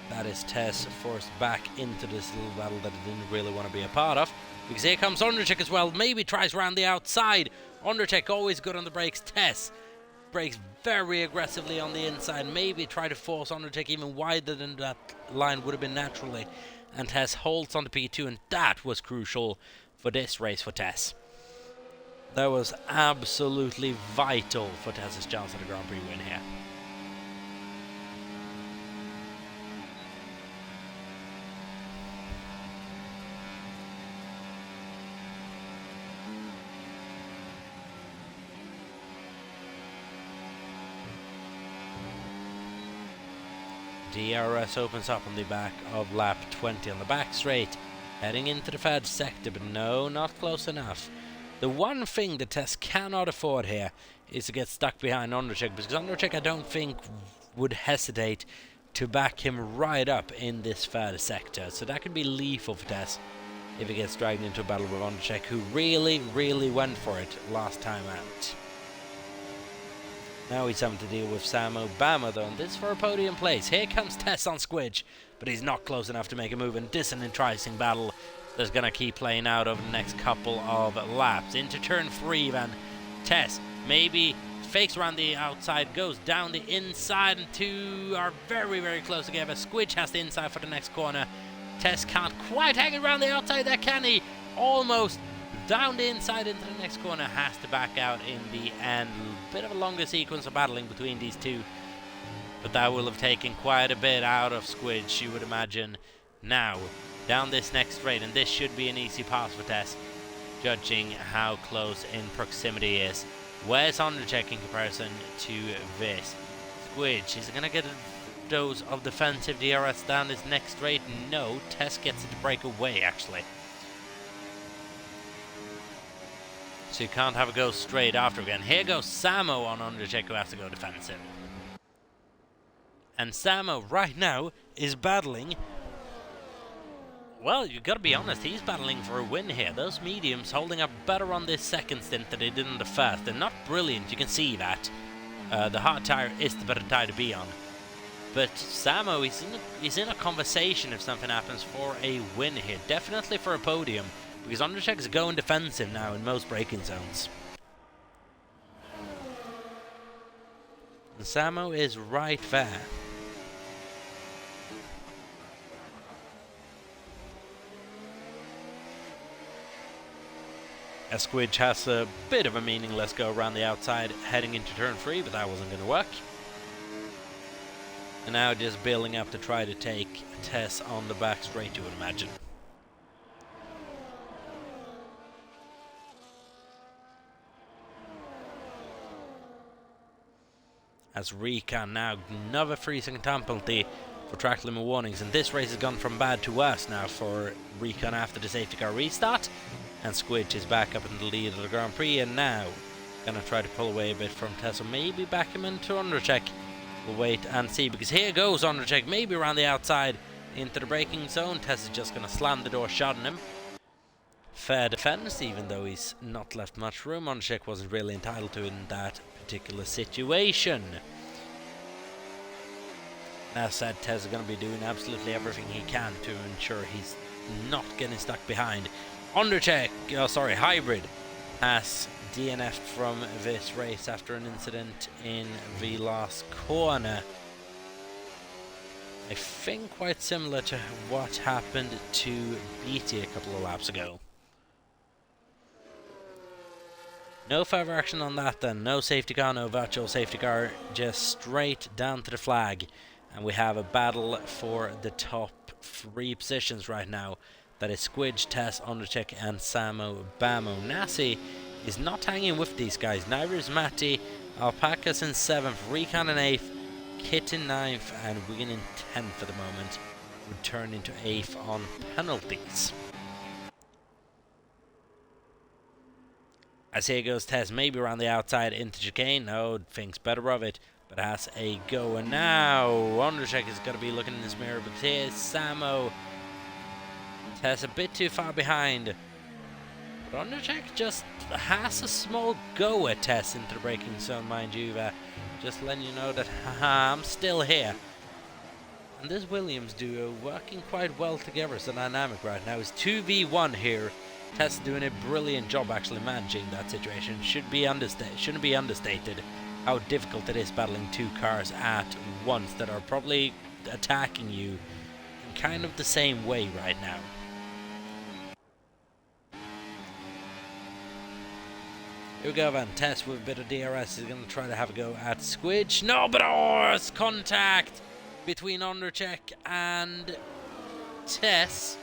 That is Tess forced back into this little battle that he didn't really want to be a part of. Because here comes Undercheck as well. Maybe tries around the outside. Undercheck always good on the brakes. Tess brakes very aggressively on the inside. Maybe try to force Undercheck even wider than that line would have been naturally. And Tess holds on to P2, and that was crucial for this race for Tess. That was absolutely vital for Tess's chance at a Grand Prix win here. DRS opens up on the back of lap 20 on the back straight, heading into the fad sector, but no, not close enough. The one thing that Tess cannot afford here is to get stuck behind Undercheck, because Undercheck I don't think would hesitate to back him right up in this fad sector. So that could be lethal for Tess if he gets dragged into a battle with Undercheck, who really, really went for it last time out. Now he's having to deal with Samo Bama though, and this is for a podium place. Here comes Tess on Squidge, but he's not close enough to make a move, and this is an interesting battle that's going to keep playing out over the next couple of laps. Into turn 3 then, Tess maybe fakes around the outside, goes down the inside, and two are very, very close together. Squidge has the inside for the next corner. Tess can't quite hang around the outside there, can he? Almost down the inside into the next corner, has to back out in the end. Bit of a longer sequence of battling between these two, but that will have taken quite a bit out of Squidge, you would imagine. Now, down this next straight, and this should be an easy pass for Tess, judging how close in proximity he is. Where's Undercheck in comparison to this? Squidge, is it going to get a dose of defensive DRS down this next straight? No, Tess gets it to break away actually. So you can't have it go straight after again. Here goes Samo on Undercheck, who has to go defensive. And Samo right now is battling. Well, you've got to be honest, he's battling for a win here. Those mediums holding up better on this second stint than they did in the first. They're not brilliant, you can see that. The hard tyre is the better tyre to be on. But Samo, he's in a conversation if something happens for a win here. Definitely for a podium, because Undercheck is going defensive now in most braking zones. And Samo is right there. Squidge has a bit of a meaningless go around the outside heading into turn 3, but that wasn't going to work. And now just building up to try to take Tess on the back straight, you would imagine. As Rika now another 3-second time penalty for track limit warnings, and this race has gone from bad to worse now for Recon after the safety car restart. And Squidge is back up in the lead of the Grand Prix, and now gonna try to pull away a bit from Tess, or maybe back him into undercheck. We'll wait and see, because here goes undercheck, maybe around the outside into the braking zone. Tess is just gonna slam the door shut on him. Fair defense, even though he's not left much room. Undercheck wasn't really entitled to in that particular situation. As said, Tess is going to be doing absolutely everything he can to ensure he's not getting stuck behind. Undercheck, Hybrid has DNF'd from this race after an incident in the last corner. I think quite similar to what happened to BT a couple of laps ago. No further action on that then. No safety car, no virtual safety car, just straight down to the flag. And we have a battle for the top 3 positions right now. That is Squidge, Tess, Undercheck, and Samo Bamo. Nasi is not hanging with these guys. Neither is Matty. Alpaca's in 7th, Recon in 8th, Kit in 9th, and Ween in 10th at the moment. Returning to 8th on penalties. As here goes Tess, maybe around the outside into chicane. No, thinks better of it, but has a go. And now Undercheck is going to be looking in his mirror, but here's Samo. Tess a bit too far behind, but Undercheck just has a small go at Tess into the braking zone, mind you. Just letting you know that, haha, I'm still here. And this Williams duo working quite well together as a dynamic right now. It's 2v1 here. Tess doing a brilliant job actually managing that situation. Shouldn't be understated how difficult it is battling 2 cars at once that are probably attacking you in kind of the same way right now. Here we go then. Tess with a bit of DRS is going to try to have a go at Squidge. No, but it's contact between Undercheck and Tess.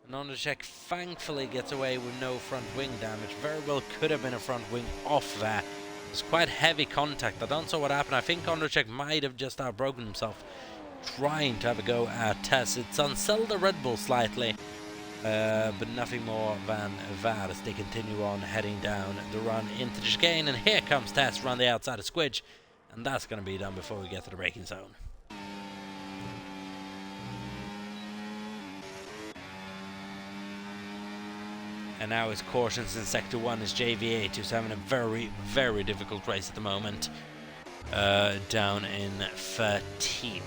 And Undercheck thankfully gets away with no front wing damage. Very well could have been a front wing off there. It was quite heavy contact. I don't know what happened. I think Undercheck might have just outbroken himself trying to have a go at Tess. It's unsettled the Red Bull slightly, but nothing more than that as they continue on heading down the run into the chicane. And here comes Tess around the outside of Squidge, and that's going to be done before we get to the braking zone. And now it's cautions in Sector 1 as JV8, who's having a very, very difficult race at the moment, down in 13th.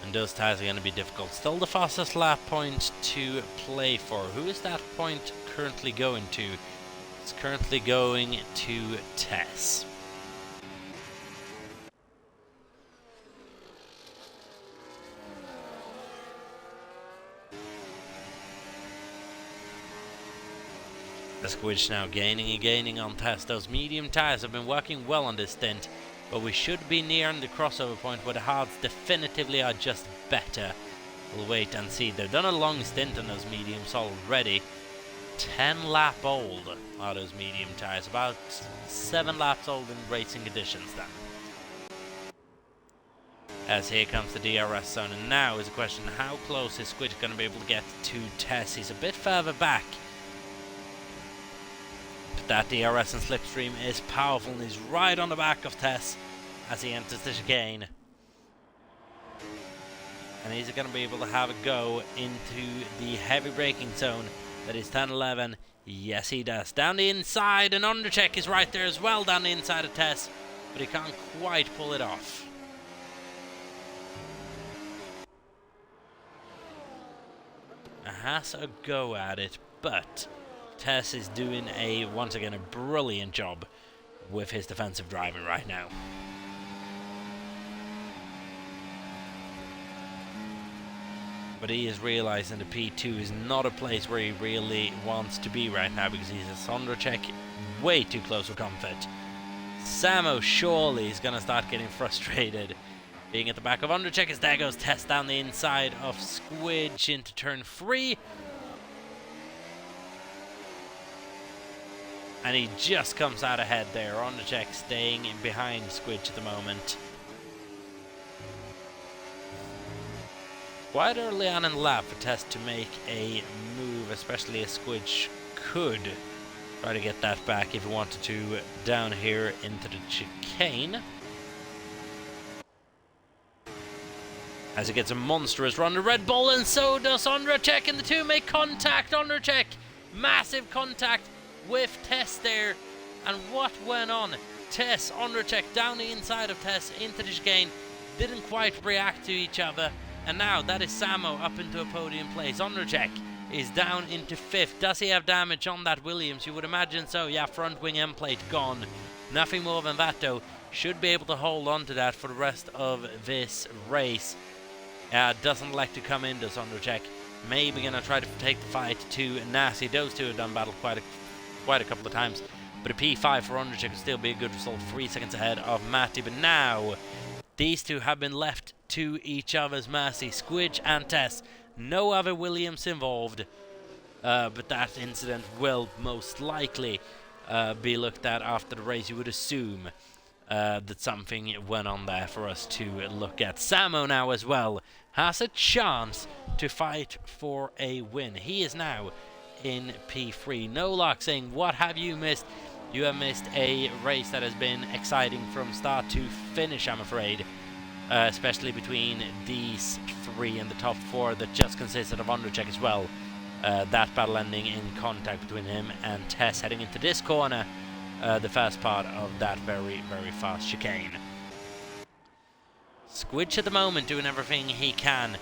And those tires are going to be difficult. Still the fastest lap point to play for. Who is that point currently going to? It's currently going to Tess. The Squidge now gaining on Tess. Those medium tyres have been working well on this stint, but we should be nearing the crossover point where the hards definitively are just better. We'll wait and see. They've done a long stint on those mediums already. 10 lap old are those medium tyres. About 7 laps old in racing conditions then. As here comes the DRS zone, and now is the question, how close is Squidge going to be able to get to Tess? He's a bit further back. That DRS and slipstream is powerful, and he's right on the back of Tess as he enters the chicane. And he's going to be able to have a go into the heavy braking zone that is 10-11. Yes, he does. Down the inside, and Undercheck is right there as well down the inside of Tess, but he can't quite pull it off. Has a go at it, but Tess is doing once again a brilliant job with his defensive driving right now. but he is realizing the P2 is not a place where he really wants to be right now, because he's a Sondercheck way too close for comfort. Samo surely is going to start getting frustrated being at the back of Undercheck, as there goes Tess down the inside of Squidge into turn 3. And he just comes out ahead there. Undercheck staying behind Squidge at the moment. Quite early on in the lap for Tess to make a move, especially as Squidge could try to get that back if he wanted to down here into the chicane. As he gets a monstrous run to Red Bull, and so does Undercheck, and the two make contact. Undercheck, massive contact with Tess there. And what went on? Tess, Undercheck down the inside of Tess into the chicane, didn't quite react to each other. And now that is Samo up into a podium place. Undercheck is down into 5th. Does he have damage on that Williams? You would imagine so. Yeah, front wing end plate gone. Nothing more than that though. Should be able to hold on to that for the rest of this race. Doesn't like to come in, does Undercheck. Maybe gonna try to take the fight to Nasty. Those two have done battle quite a couple of times. But a P5 for Undercheck would still be a good result. 3 seconds ahead of Matty. But now these two have been left to each other's mercy. Squidge and Tess. No other Williams involved. But that incident will most likely be looked at after the race. You would assume that something went on there for us to look at. Samo now as well has a chance to fight for a win. He is now in P3. No Lock saying, what have you missed? You have missed a race that has been exciting from start to finish, I'm afraid. Especially between these three and the top 4 that just consisted of Undercheck as well. That battle ending in contact between him and Tess heading into this corner. The first part of that very, very fast chicane. Squidge at the moment doing everything he can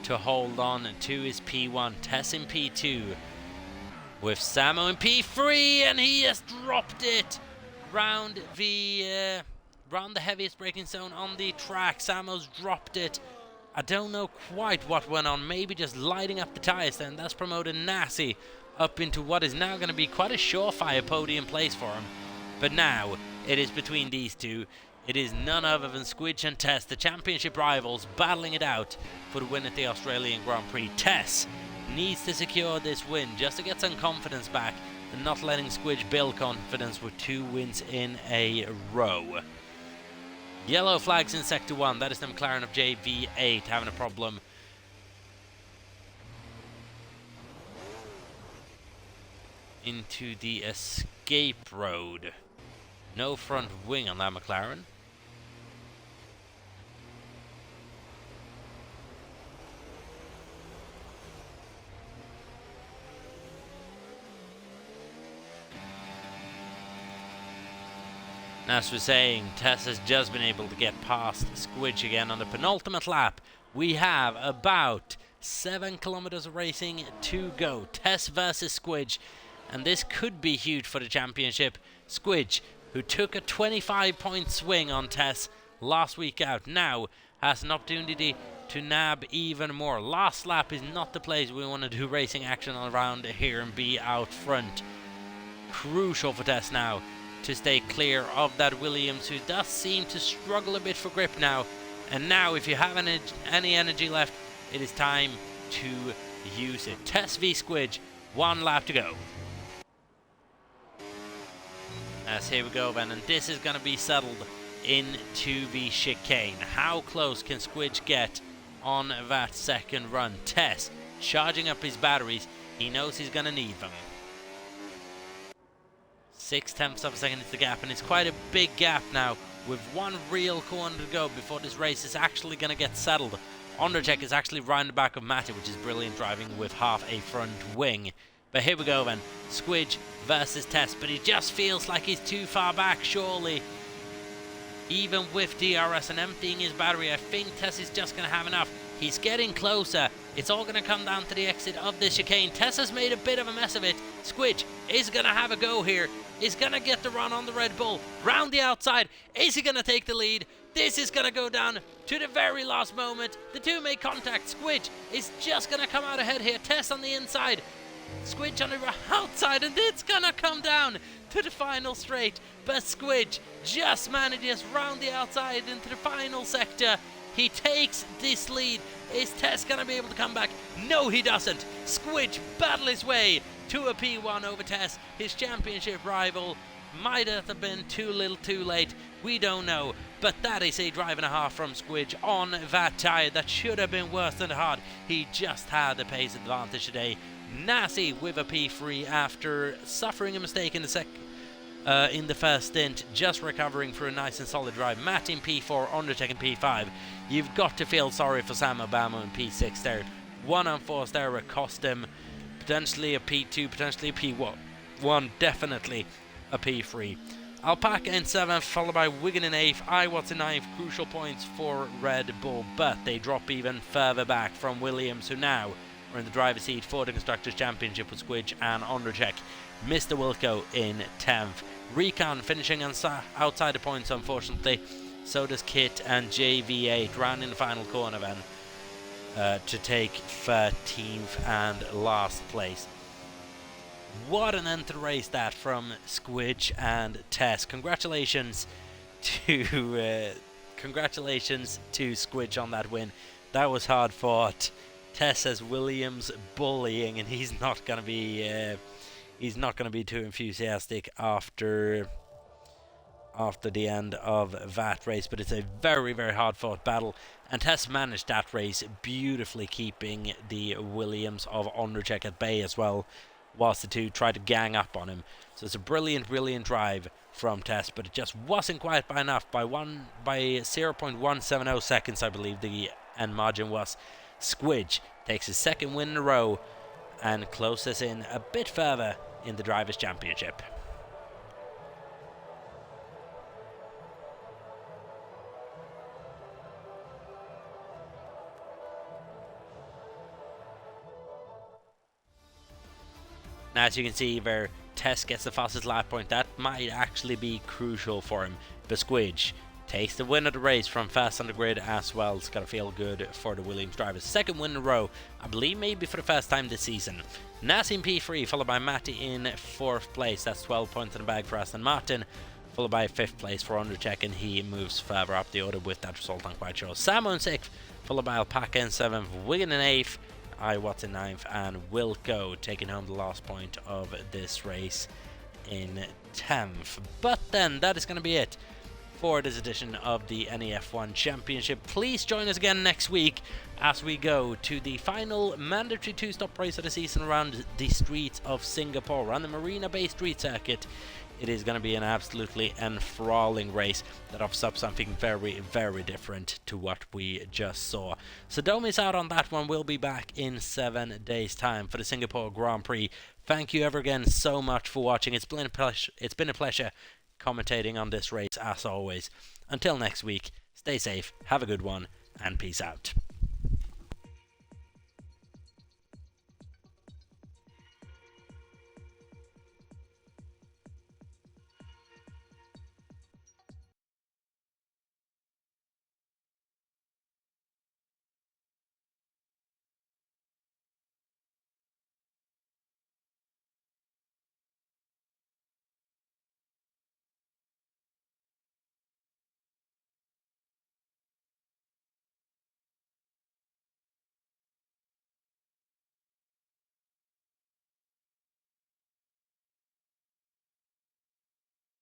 to hold on to his P1. Tess in P2 with Samo in P3, and he has dropped it round the heaviest braking zone on the track. Samo's dropped it. I don't know quite what went on. Maybe just lighting up the tyres then. That's promoted Nasty up into what is now going to be quite a surefire podium place for him. But now it is between these two. It is none other than Squidge and Tess, the championship rivals, battling it out for the win at the Australian Grand Prix. Tess needs to secure this win just to get some confidence back and not letting Squidge build confidence with 2 wins in a row. Yellow flags in Sector 1. That is the McLaren of JV8 having a problem. Into the escape road. No front wing on that McLaren. As we're saying, Tess has just been able to get past Squidge again on the penultimate lap. We have about 7 kilometers of racing to go. Tess versus Squidge. And this could be huge for the championship. Squidge, who took a 25-point swing on Tess last week out, now has an opportunity to nab even more. Last lap is not the place we want to do racing action around here and be out front. Crucial for Tess now to stay clear of that Williams, who does seem to struggle a bit for grip now. And now, if you have any energy left, it is time to use it. Tess v Squidge, 1 lap to go. As here we go then, and this is going to be settled into the chicane. How close can Squidge get on that second run? Tess charging up his batteries. He knows he's going to need them. 0.6 of a second is the gap, and it's quite a big gap now with 1 real corner to go before this race is actually going to get settled. Undercheck is actually round the back of Matty, which is brilliant driving with half a front wing. But here we go then, Squidge versus Tess, but he just feels like he's too far back, surely. Even with DRS and emptying his battery, I think Tess is just going to have enough. He's getting closer. It's all going to come down to the exit of this chicane. Tess has made a bit of a mess of it. Squidge is going to have a go here. Is going to get the run on the Red Bull. Round the outside. Is he going to take the lead? This is going to go down to the very last moment. The two make contact. Squidge is just going to come out ahead here. Tess on the inside. Squidge on the outside, and it's going to come down to the final straight. But Squidge just manages round the outside into the final sector. He takes this lead. Is Tess going to be able to come back? No, he doesn't. Squidge battle his way to a P1 over Tess, his championship rival. Might have been too little too late, we don't know, but that is a drive and a half from Squidge on that tyre. That should have been worse than hard. He just had the pace advantage today. Nasty with a P3 after suffering a mistake in the first stint, just recovering for a nice and solid drive. Matt in P4, Undertech in P5. You've got to feel sorry for Sam Obama in P6 there. One unforced error cost him potentially a P2, potentially a P1, definitely a P3. Alpaca in 7th, followed by Wigan in 8th, Iwatts in 9th. Crucial points for Red Bull, but they drop even further back from Williams, who now are in the driver's seat for the Constructors' Championship with Squidge and Undercheck. Mr. Wilco in 10th. Recon finishing outside the points, unfortunately. So does Kit and JV8 rounding the final corner then to take 13th and last place. What an end to the race that from Squidge and Tess. Congratulations to Squidge on that win. That was hard fought. Tess says Williams bullying, and he's not going to be too enthusiastic after the end of that race, but it's a very, very hard fought battle, and Tess managed that race beautifully, keeping the Williams of Undercheck at bay as well, whilst the two tried to gang up on him. So it's a brilliant, brilliant drive from Tess, but it just wasn't quite by enough. By 0.170 seconds, I believe the end margin was. Squidge takes his second win in a row and closes in a bit further in the Drivers' Championship. Now, as you can see there, Tess gets the fastest lap point. That might actually be crucial for him. But Squidge takes the win of the race from fast on the grid as well. It's got to feel good for the Williams drivers. Second win in a row, I believe maybe for the first time this season. Nas in P3, followed by Matty in 4th place. That's 12 points in the bag for Aston Martin. Followed by 5th place for Undercheck, and he moves further up the order with that result, I'm quite sure. Samo in 6th, followed by Alpaca in 7th. Wigan in 8th. Iwatts in 9th, and Wilco taking home the last point of this race in 10th. But then that is going to be it for this edition of the NEF1 Championship. Please join us again next week as we go to the final mandatory 2-stop race of the season around the streets of Singapore, around the Marina Bay Street Circuit. It is going to be an absolutely enthralling race that offers up something very, very different to what we just saw. So don't miss out on that one. We'll be back in 7 days' time for the Singapore Grand Prix. Thank you ever again so much for watching. It's been a pleasure commentating on this race as always. Until next week, stay safe, have a good one, and peace out.